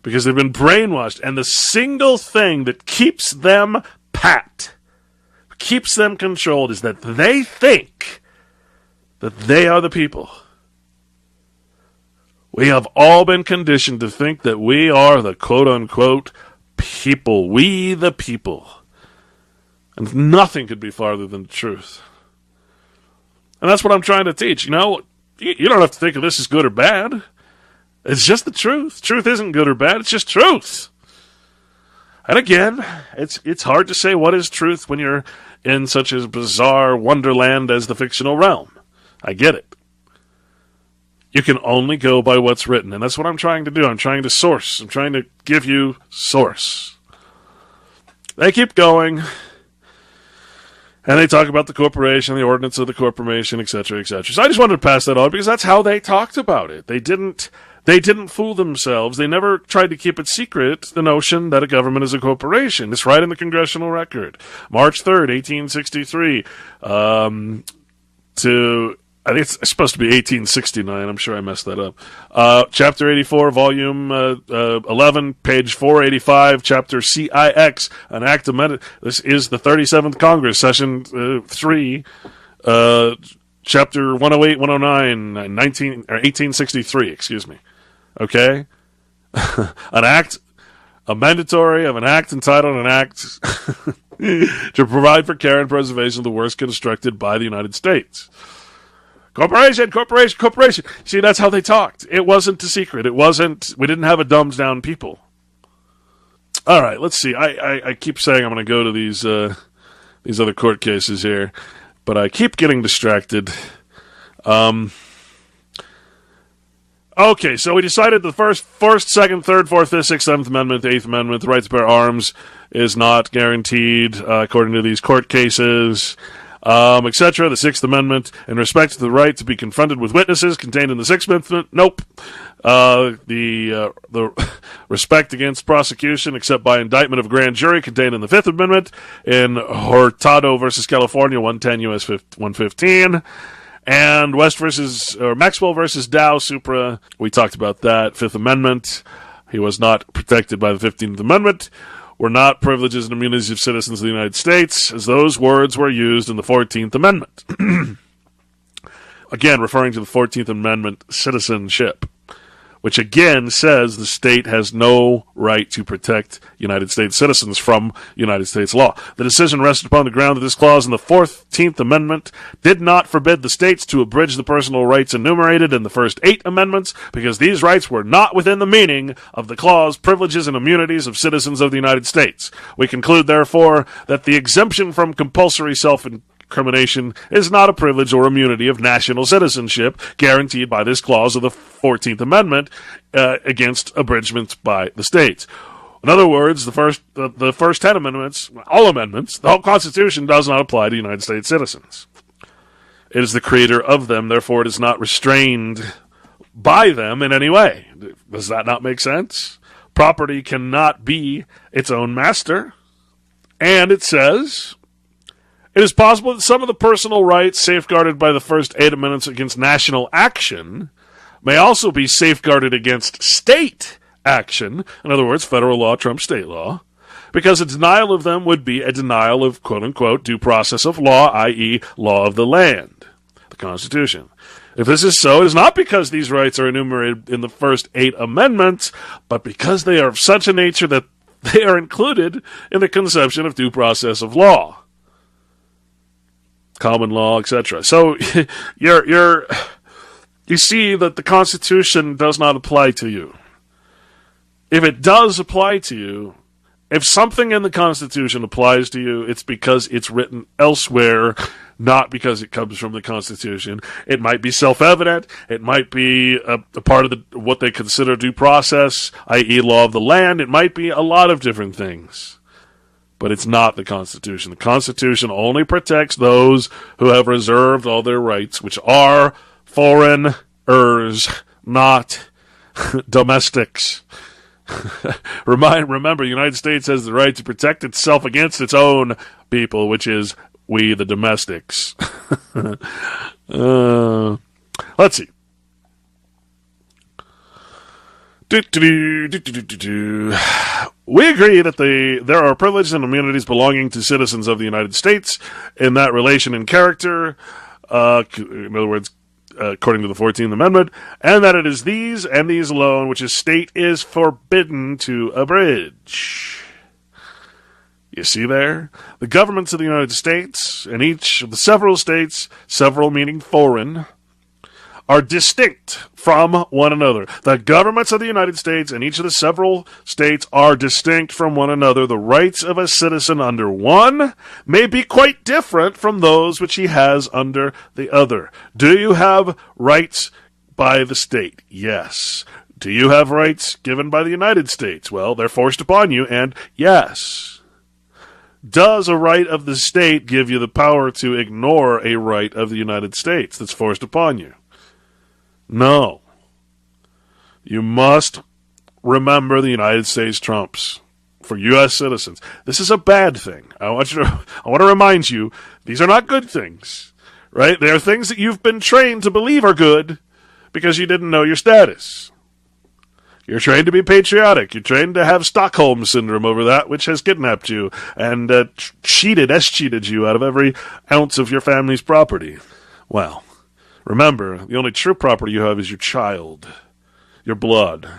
because they've been brainwashed. And the single thing that keeps them pat, keeps them controlled, is that they think that they are the people. We have all been conditioned to think that we are the quote-unquote people. We the people. And nothing could be farther than the truth. And that's what I'm trying to teach. You don't have to think of this as good or bad. It's just the truth. Truth isn't good or bad. It's just truth. And again, it's hard to say what is truth when you're in such a bizarre wonderland as the fictional realm. I get it. You can only go by what's written. And that's what I'm trying to do. I'm trying to source. I'm trying to give you source. They keep going. And they talk about the corporation, the ordinance of the corporation, etc., etc. So I just wanted to pass that on because that's how they talked about it. They didn't fool themselves. They never tried to keep it secret, the notion that a government is a corporation. It's right in the congressional record. March 3rd, 1863, to I think it's supposed to be 1869. I'm sure I messed that up. Chapter 84, volume 11, page 485, chapter CIX, an act amended. This is the 37th Congress, session 3, chapter 108, 109, 1863, excuse me. Okay? A mandatory of an act entitled an act to provide for care and preservation of the works constructed by the United States. Corporation. See, that's how they talked. It wasn't a secret. We didn't have a dumbed down people. All right, let's see. I keep saying I'm going to go to these other court cases here, but I keep getting distracted. Okay, so we decided the first, second, third, fourth, fifth, sixth, seventh amendment, eighth amendment, the right to bear arms is not guaranteed according to these court cases. Etc. The Sixth Amendment, in respect to the right to be confronted with witnesses contained in the Sixth Amendment, nope. The respect against prosecution except by indictment of grand jury contained in the Fifth Amendment in Hurtado versus California, 110 U.S. 115. And Maxwell versus Dow Supra, we talked about that. Fifth Amendment, he was not protected by the 15th Amendment. Were not privileges and immunities of citizens of the United States, as those words were used in the 14th Amendment. Again, referring to the 14th Amendment citizenship, which again says the state has no right to protect United States citizens from United States law. The decision rested upon the ground that this clause in the 14th Amendment did not forbid the states to abridge the personal rights enumerated in the first 8 amendments, because these rights were not within the meaning of the clause privileges and immunities of citizens of the United States. We conclude, therefore, that the exemption from compulsory self-incrimination is not a privilege or immunity of national citizenship guaranteed by this clause of the 14th Amendment against abridgment by the states. In other words, the first 10 amendments, all amendments, the whole Constitution does not apply to United States citizens. It is the creator of them, therefore it is not restrained by them in any way. Does that not make sense? Property cannot be its own master. And it says, it is possible that some of the personal rights safeguarded by the first 8 amendments against national action may also be safeguarded against state action. In other words, federal law trumps state law, because a denial of them would be a denial of quote-unquote due process of law, i.e. law of the land, the Constitution. If this is so, it is not because these rights are enumerated in the first 8 amendments, but because they are of such a nature that they are included in the conception of due process of law, common law, etc. So you see that the Constitution does not apply to you. If it does apply to you, if something in the Constitution applies to you, it's because it's written elsewhere, not because it comes from the Constitution. It might be self-evident. It might be a part of what they consider due process, i.e. law of the land. It might be a lot of different things. But it's not the Constitution. The Constitution only protects those who have reserved all their rights, which are foreigners, not domestics. Remember, the United States has the right to protect itself against its own people, which is we, the domestics. Let's see. We agree that there are privileges and immunities belonging to citizens of the United States in that relation and character, in other words, according to the 14th Amendment, and that it is these and these alone which a state is forbidden to abridge. You see there? The governments of the United States, and each of the several states, several meaning foreign, are distinct from one another. The governments of the United States and each of the several states are distinct from one another. The rights of a citizen under one may be quite different from those which he has under the other. Do you have rights by the state? Yes. Do you have rights given by the United States? Well, they're forced upon you, and yes. Does a right of the state give you the power to ignore a right of the United States that's forced upon you? No. You must remember the United States trumps for U.S. citizens. This is a bad thing. I want to remind you, these are not good things. right? They are things that you've been trained to believe are good because you didn't know your status. You're trained to be patriotic. You're trained to have Stockholm Syndrome over that which has kidnapped you and cheated you out of every ounce of your family's property. Well, remember, the only true property you have is your child, your blood.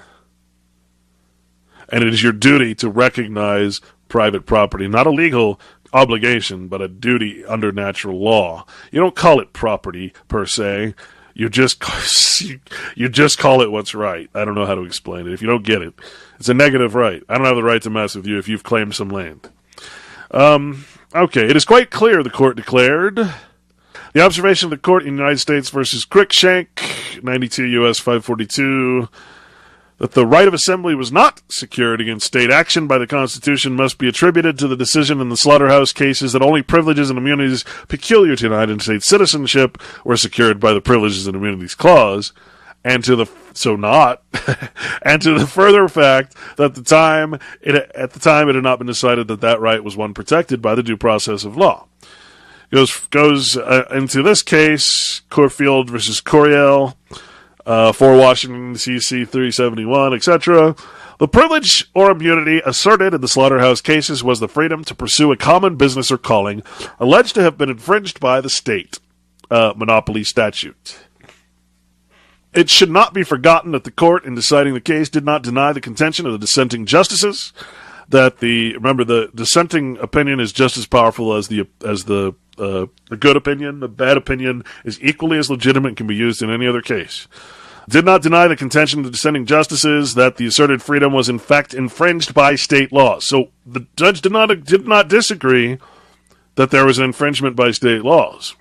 And it is your duty to recognize private property, not a legal obligation, but a duty under natural law. You don't call it property, per se. You just call it what's right. I don't know how to explain it. If you don't get it, it's a negative right. I don't have the right to mess with you if you've claimed some land. Okay, it is quite clear, the court declared. The observation of the court in the United States versus Cruikshank, 92 U.S. 542, that the right of assembly was not secured against state action by the Constitution must be attributed to the decision in the slaughterhouse cases that only privileges and immunities peculiar to United States citizenship were secured by the Privileges and Immunities Clause, and to the further fact that at the time it had not been decided that right was one protected by the due process of law. Goes into this case, Corfield versus Coriel, 4 Washington, D.C. 371, etc. The privilege or immunity asserted in the slaughterhouse cases was the freedom to pursue a common business or calling alleged to have been infringed by the state monopoly statute. It should not be forgotten that the court, in deciding the case, did not deny the contention of the dissenting justices that the dissenting opinion is just as powerful as the good opinion. The bad opinion is equally as legitimate and can be used in any other case. Did not deny the contention of the dissenting justices that the asserted freedom was in fact infringed by state laws. So the judge did not disagree that there was an infringement by state laws.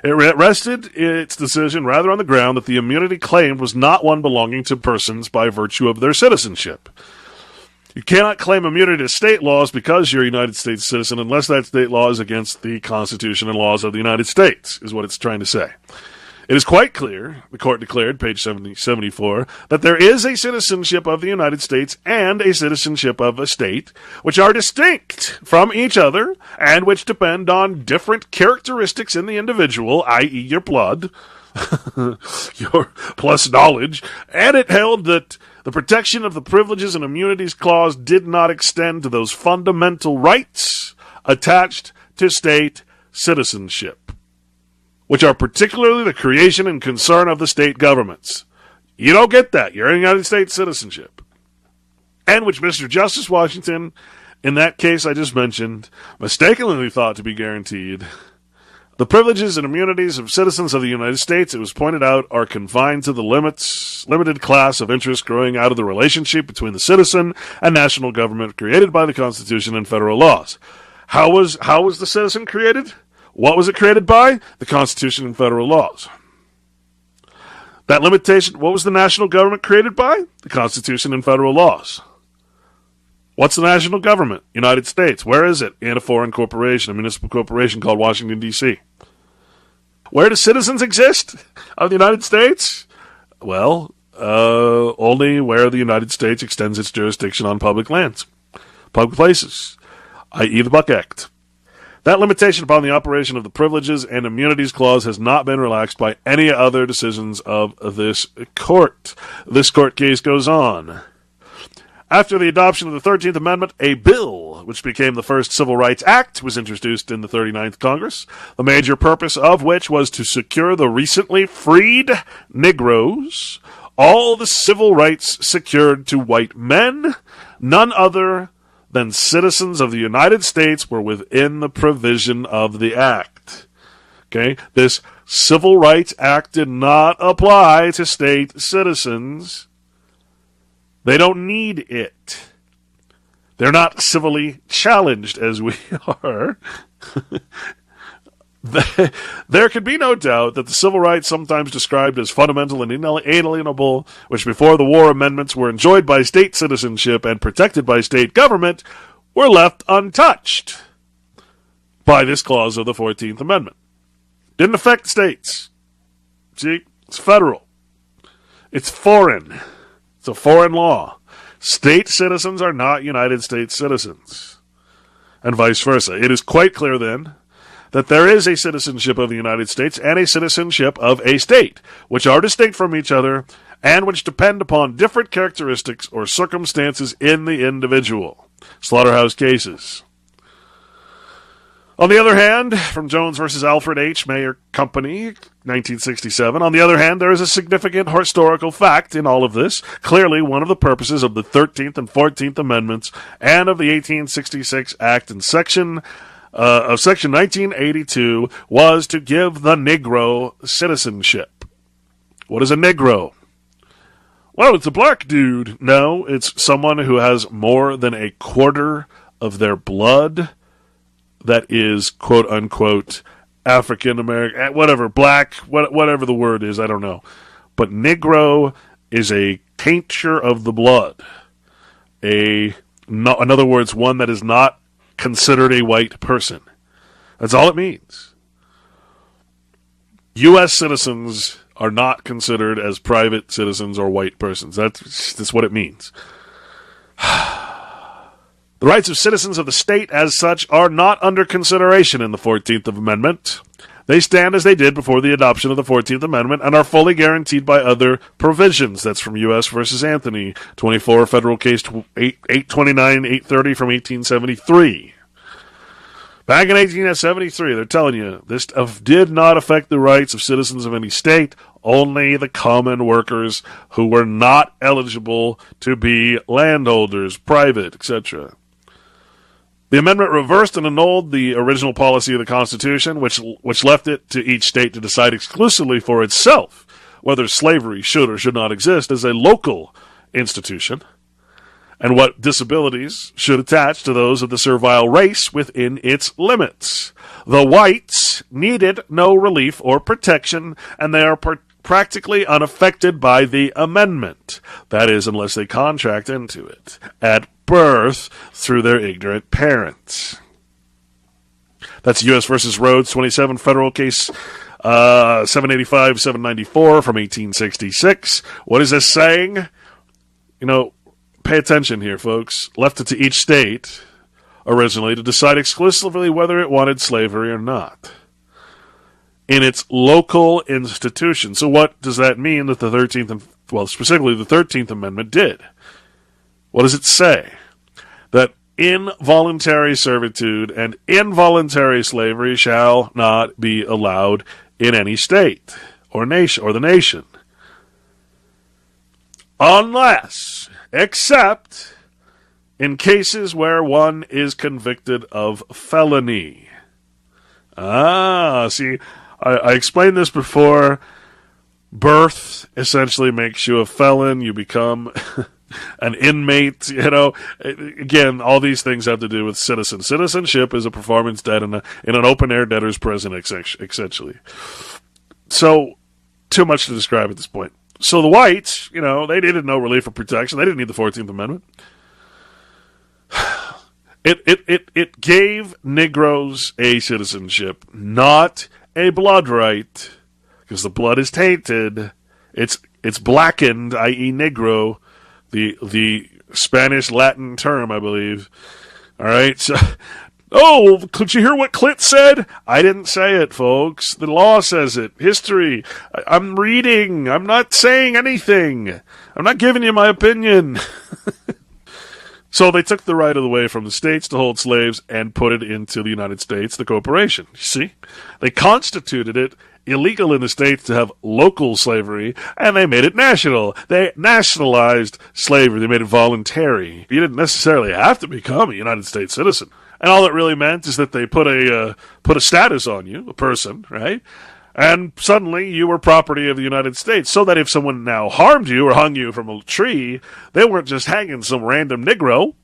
It rested its decision rather on the ground that the immunity claimed was not one belonging to persons by virtue of their citizenship. You cannot claim immunity to state laws because you're a United States citizen unless that state law is against the Constitution and laws of the United States, is what it's trying to say. It is quite clear, the court declared, page 74, that there is a citizenship of the United States and a citizenship of a state, which are distinct from each other and which depend on different characteristics in the individual, i.e. your blood, your plus knowledge, and it held that the protection of the Privileges and Immunities Clause did not extend to those fundamental rights attached to state citizenship, which are particularly the creation and concern of the state governments. You don't get that. You're in United States citizenship. And which Mr. Justice Washington, in that case I just mentioned, mistakenly thought to be guaranteed. The privileges and immunities of citizens of the United States, it was pointed out, are confined to the limited class of interest growing out of the relationship between the citizen and national government created by the Constitution and federal laws. How was the citizen created? What was it created by? The Constitution and federal laws. That limitation, what was the national government created by? The Constitution and federal laws. What's the national government? United States. Where is it? In a foreign corporation, a municipal corporation called Washington, D.C. Where do citizens exist of the United States? Well, only where the United States extends its jurisdiction on public lands, public places, i.e. the Buck Act. That limitation upon the operation of the Privileges and Immunities Clause has not been relaxed by any other decisions of this court. This court case goes on. After the adoption of the 13th Amendment, a bill, which became the first Civil Rights Act, was introduced in the 39th Congress, the major purpose of which was to secure the recently freed Negroes all the civil rights secured to white men, none other than citizens of the United States were within the provision of the Act. Okay? This Civil Rights Act did not apply to state citizens. They don't need it. They're not civilly challenged as we are. There can be no doubt that the civil rights, sometimes described as fundamental and inalienable, which before the war amendments were enjoyed by state citizenship and protected by state government, were left untouched by this clause of the 14th Amendment. Didn't affect states. See, it's federal. It's foreign. It's a foreign law. State citizens are not United States citizens, and vice versa. It is quite clear, then, that there is a citizenship of the United States and a citizenship of a state, which are distinct from each other and which depend upon different characteristics or circumstances in the individual. Slaughterhouse Cases. On the other hand, from Jones versus Alfred H. Mayer Company, 1967, on the other hand, there is a significant historical fact in all of this. Clearly, one of the purposes of the 13th and 14th Amendments and of the 1866 Act in Section 1982 was to give the Negro citizenship. What is a Negro? Well, it's a black dude. No, it's someone who has more than a quarter of their blood that is, quote-unquote, African-American, whatever, black, whatever the word is, I don't know. But Negro is a tincture of the blood. In other words, one that is not considered a white person. That's all it means. U.S. citizens are not considered as private citizens or white persons. That's what it means. The rights of citizens of the state as such are not under consideration in the 14th Amendment. They stand as they did before the adoption of the 14th Amendment and are fully guaranteed by other provisions. That's from U.S. versus Anthony, 24 Federal Case 829-830 from 1873. Back in 1873, they're telling you, this did not affect the rights of citizens of any state, only the common workers who were not eligible to be landholders, private, etc. The amendment reversed and annulled the original policy of the Constitution, which left it to each state to decide exclusively for itself whether slavery should or should not exist as a local institution, and what disabilities should attach to those of the servile race within its limits. The whites needed no relief or protection, and they are practically unaffected by the amendment. That is, unless they contract into it at birth through their ignorant parents. That's U.S. versus Rhodes, 27 Federal Case 785-794 from 1866. What is this saying? Pay attention here, folks. Left it to each state originally to decide exclusively whether it wanted slavery or not in its local institution. So what does that mean that the 13th and, specifically the 13th Amendment did? What does it say? That involuntary servitude and involuntary slavery shall not be allowed in any state or nation or the nation. Unless, except in cases where one is convicted of felony. See, I explained this before. Birth essentially makes you a felon. You become an inmate. Again, all these things have to do with citizen. Citizenship is a performance debt in an open-air debtor's prison, essentially. So, too much to describe at this point. So the whites, they needed no relief or protection. They didn't need the 14th Amendment. It gave Negroes a citizenship, not a blood right, because the blood is tainted. It's blackened, i.e. Negro, the Spanish Latin term, I believe. All right, so. Oh, could you hear what Clint said? I didn't say it, folks. The law says it. History. I'm reading. I'm not saying anything. I'm not giving you my opinion. So they took the right of the way from the states to hold slaves and put it into the United States, the corporation. You see? They constituted it illegal in the states to have local slavery, and they made it national. They nationalized slavery. They made it voluntary. You didn't necessarily have to become a United States citizen. And all it really meant is that they put a status on you, a person, right? And suddenly you were property of the United States, so that if someone now harmed you or hung you from a tree, they weren't just hanging some random Negro,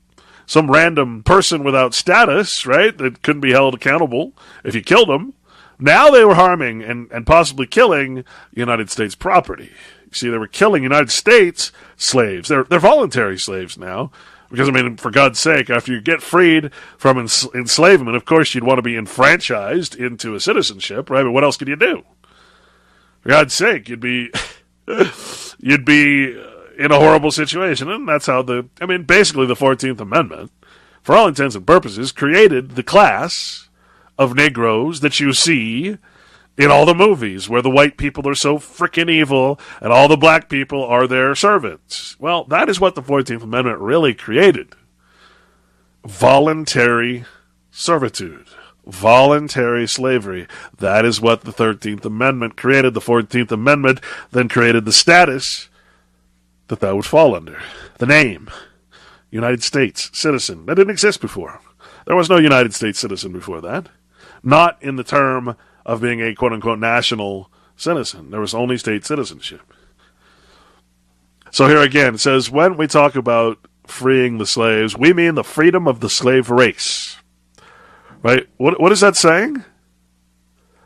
some random person without status, right, that couldn't be held accountable if you killed them. Now they were harming and possibly killing United States property. You see, they were killing United States slaves. They're voluntary slaves now. Because, for God's sake, after you get freed from enslavement, of course you'd want to be enfranchised into a citizenship, right? But what else could you do? For God's sake, you'd be in a horrible situation. And that's how basically the 14th Amendment, for all intents and purposes, created the class of Negroes that you see in all the movies where the white people are so frickin' evil and all the black people are their servants. Well, that is what the 14th Amendment really created. Voluntary servitude. Voluntary slavery. That is what the 13th Amendment created. The 14th Amendment then created the status that would fall under. The name, United States citizen. That didn't exist before. There was no United States citizen before that. Not in the term of being a quote-unquote national citizen. There was only state citizenship. So here again, it says, when we talk about freeing the slaves, we mean the freedom of the slave race. Right? What is that saying?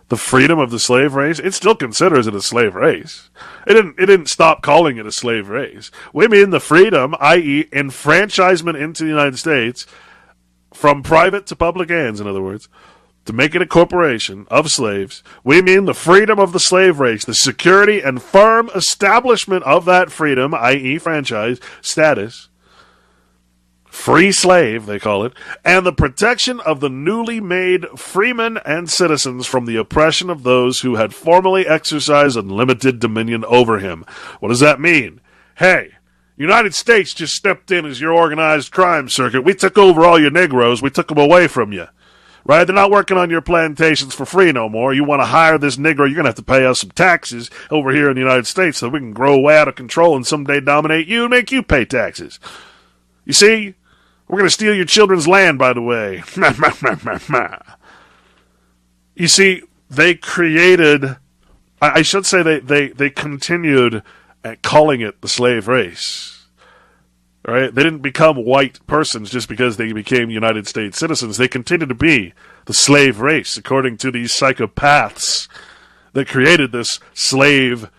The freedom of the slave race? It still considers it a slave race. It didn't stop calling it a slave race. We mean the freedom, i.e. enfranchisement into the United States, from private to public hands, in other words, to make it a corporation of slaves. We mean the freedom of the slave race, the security and firm establishment of that freedom, i.e. franchise status, free slave, they call it, and the protection of the newly made freemen and citizens from the oppression of those who had formerly exercised unlimited dominion over him. What does that mean? Hey, United States just stepped in as your organized crime circuit. We took over all your Negroes. We took them away from you. Right? They're not working on your plantations for free no more. You want to hire this Negro, you're going to have to pay us some taxes over here in the United States so we can grow way out of control and someday dominate you and make you pay taxes. You see? We're going to steal your children's land, by the way. You see, they created, I should say they continued at calling it the slave race. Right? They didn't become white persons just because they became United States citizens. They continued to be the slave race, according to these psychopaths that created this slave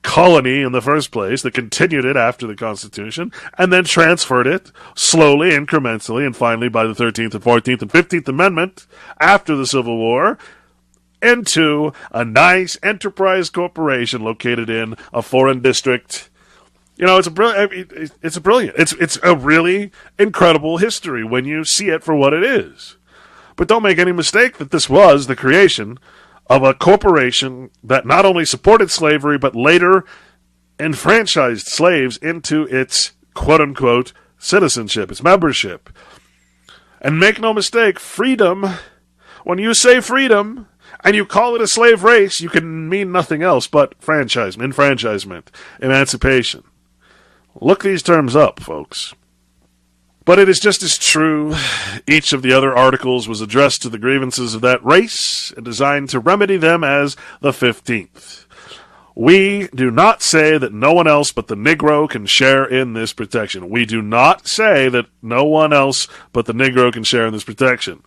colony in the first place, that continued it after the Constitution, and then transferred it slowly, incrementally, and finally by the 13th and 14th and 15th Amendment, after the Civil War, into a nice enterprise corporation located in a foreign district. You know, it's a really incredible history when you see it for what it is. But don't make any mistake that this was the creation of a corporation that not only supported slavery, but later enfranchised slaves into its quote-unquote citizenship, its membership. And make no mistake, freedom, when you say freedom, and you call it a slave race, you can mean nothing else but enfranchisement, emancipation. Look these terms up, folks. But it is just as true, each of the other articles was addressed to the grievances of that race and designed to remedy them as the 15th. We do not say that no one else but the Negro can share in this protection. We do not say that no one else but the Negro can share in this protection.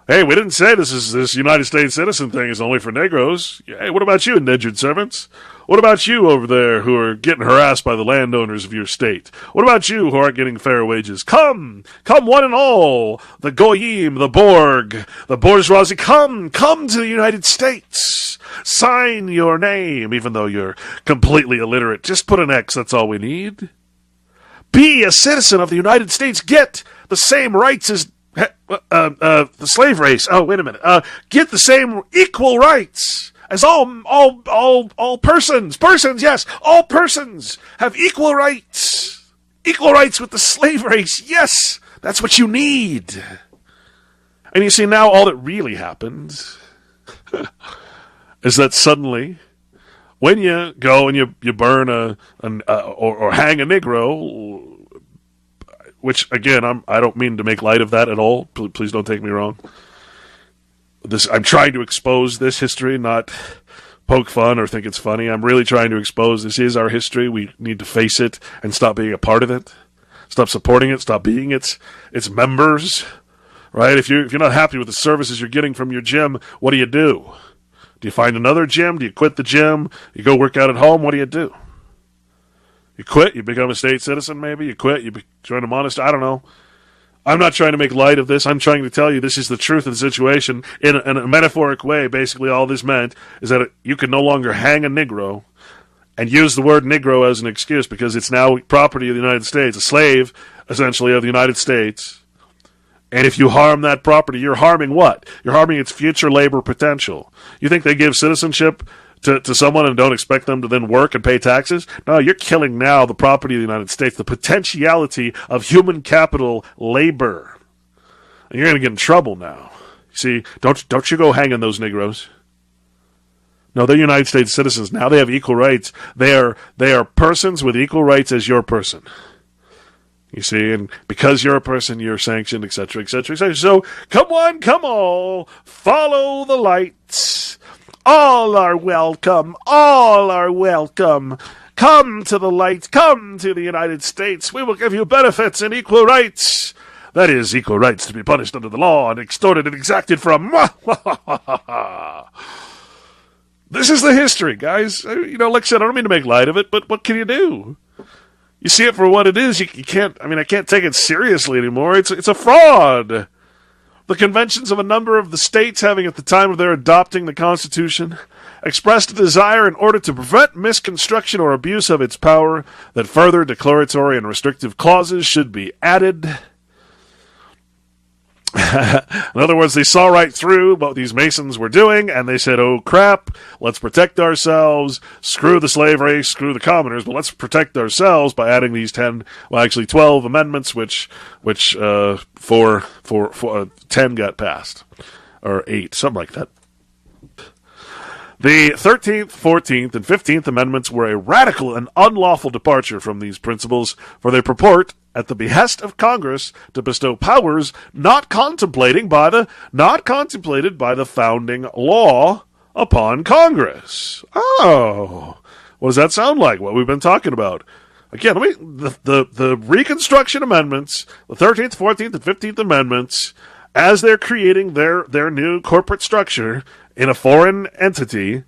Hey, we didn't say this United States citizen thing is only for Negroes. Hey, what about you, indentured servants? What about you over there who are getting harassed by the landowners of your state? What about you who aren't getting fair wages? Come one and all, the Goyim, the Borg, the bourgeoisie, come to the United States. Sign your name, even though you're completely illiterate. Just put an X, that's all we need. Be a citizen of the United States. Get the same rights as the slave race. Oh, wait a minute. Get the same equal rights as all persons. Persons, yes. All persons have equal rights. Equal rights with the slave race. Yes. That's what you need. And you see, now all that really happened is that suddenly, when you go and you burn or hang a Negro, which, again, I don't mean to make light of that at all. Please don't take me wrong. I'm trying to expose this history, not poke fun or think it's funny. I'm really trying to expose this is our history. We need to face it and stop being a part of it. Stop supporting it. Stop being its members. Right? If you're not happy with the services you're getting from your gym, what do? Do you find another gym? Do you quit the gym? You go work out at home? What do? You quit, you become a state citizen maybe, you quit, you join a monastery, I don't know. I'm not trying to make light of this, I'm trying to tell you this is the truth of the situation. In a metaphoric way, basically all this meant is that you can no longer hang a Negro and use the word Negro as an excuse because it's now property of the United States, a slave, essentially, of the United States. And if you harm that property, you're harming what? You're harming its future labor potential. You think they give citizenship to someone and don't expect them to then work and pay taxes? No, you're killing now the property of the United States, the potentiality of human capital labor. And you're going to get in trouble now. See, don't you go hanging those Negroes. No, they're United States citizens now. They have equal rights. They are persons with equal rights as your person. You see, and because you're a person, you're sanctioned, etc., etc., etc. So, come on, follow the lights. All are welcome. Come to the light. Come to the United States. We will give you benefits and equal rights. That is, equal rights to be punished under the law and extorted and exacted from. This is the history, guys. Like I said, I don't mean to make light of it, but what can you do? You see it for what it is. You can't. I can't take it seriously anymore. It's a fraud. The conventions of a number of the states, having at the time of their adopting the Constitution, expressed a desire in order to prevent misconstruction or abuse of its power that further declaratory and restrictive clauses should be added. In other words, they saw right through what these Masons were doing, and they said, oh crap, let's protect ourselves, screw the slave race, screw the commoners, but let's protect ourselves by adding these 12 amendments, which 10 got passed, or 8, something like that. The 13th, 14th, and 15th Amendments were a radical and unlawful departure from these principles, for they purport, at the behest of Congress, to bestow powers not contemplated by the founding law upon Congress. Oh, what does that sound like? What we've been talking about. Again, the Reconstruction Amendments, the 13th, 14th, and 15th Amendments, as they're creating their new corporate structure in a foreign entity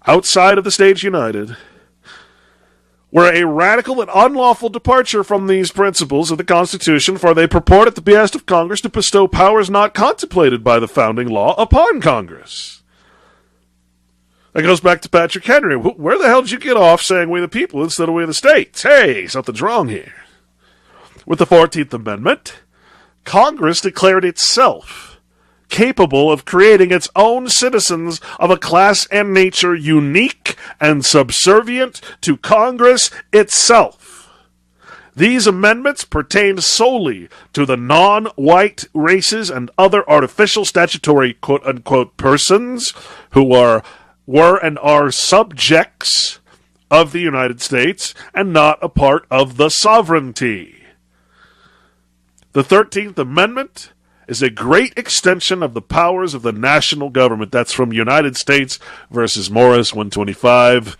outside of the States United, were a radical and unlawful departure from these principles of the Constitution, for they purport at the behest of Congress to bestow powers not contemplated by the founding law upon Congress. That goes back to Patrick Henry. Where the hell did you get off saying we the people instead of we the states? Hey, something's wrong here. With the 14th Amendment, Congress declared itself capable of creating its own citizens of a class and nature unique and subservient to Congress itself. These amendments pertained solely to the non-white races and other artificial statutory quote-unquote persons who were and are subjects of the United States and not a part of the sovereignty. The 13th Amendment is a great extension of the powers of the national government. That's from United States versus Morris, 125.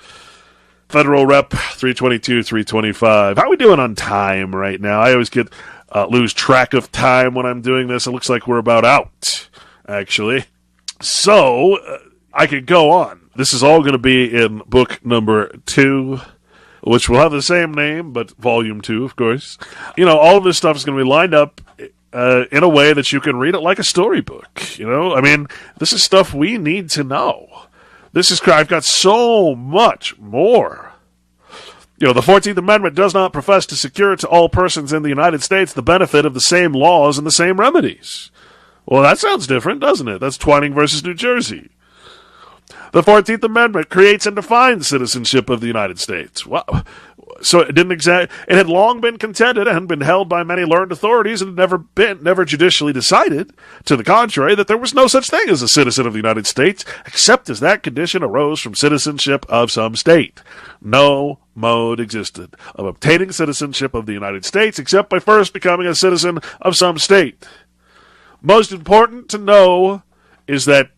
Federal Rep, 322, 325. How are we doing on time right now? I always lose track of time when I'm doing this. It looks like we're about out, actually. So, I could go on. This is all going to be in book number 2, which will have the same name, but volume 2, of course. All of this stuff is going to be lined up in a way that you can read it like a storybook. This is stuff we need to know. I've got so much more. The 14th Amendment does not profess to secure to all persons in the United States the benefit of the same laws and the same remedies. Well, that sounds different, doesn't it? That's Twining versus New Jersey. The 14th Amendment creates and defines citizenship of the United States. Wow. So it had long been contended and been held by many learned authorities and never judicially decided, to the contrary, that there was no such thing as a citizen of the United States, except as that condition arose from citizenship of some state. No mode existed of obtaining citizenship of the United States except by first becoming a citizen of some state. Most important to know is that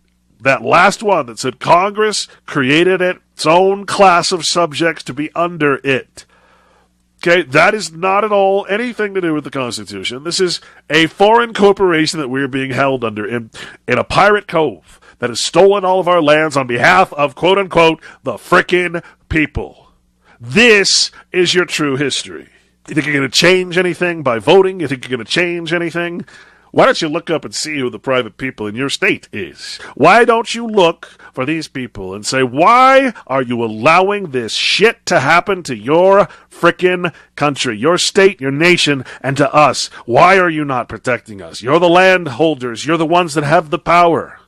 last one that said Congress created its own class of subjects to be under it. Okay, that is not at all anything to do with the Constitution. This is a foreign corporation that we're being held under in a pirate cove that has stolen all of our lands on behalf of, quote-unquote, the frickin' people. This is your true history. You think you're going to change anything by voting? You think you're going to change anything Why don't you look up and see who the private people in your state is? Why don't you look for these people and say, why are you allowing this shit to happen to your frickin' country, your state, your nation, and to us? Why are you not protecting us? You're the landholders. You're the ones that have the power.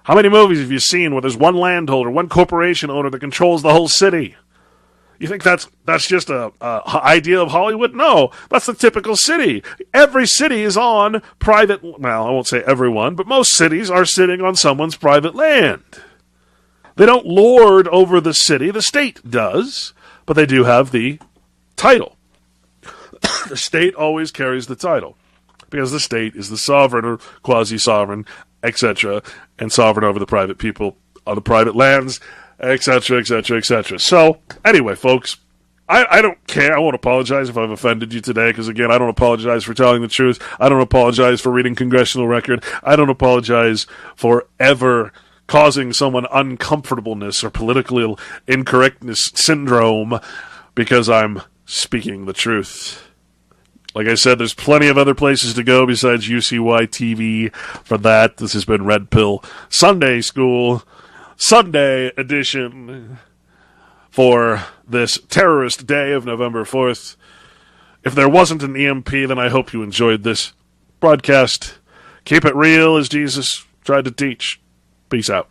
How many movies have you seen where there's one landholder, one corporation owner that controls the whole city? You think that's just a idea of Hollywood? No, that's the typical city. Every city is on private, well, I won't say everyone, but most cities are sitting on someone's private land. They don't lord over the city. The state does, but they do have the title. The state always carries the title because the state is the sovereign or quasi-sovereign, etc., and sovereign over the private people on the private lands, etc., etc., etc. So, anyway, folks, I don't care. I won't apologize if I've offended you today, because, again, I don't apologize for telling the truth. I don't apologize for reading Congressional Record. I don't apologize for ever causing someone uncomfortableness or political incorrectness syndrome because I'm speaking the truth. Like I said, there's plenty of other places to go besides UCY TV for that. This has been Red Pill Sunday School, Sunday edition for this terrorist day of November 4th. If there wasn't an EMP, then I hope you enjoyed this broadcast. Keep it real as Jesus tried to teach. Peace out.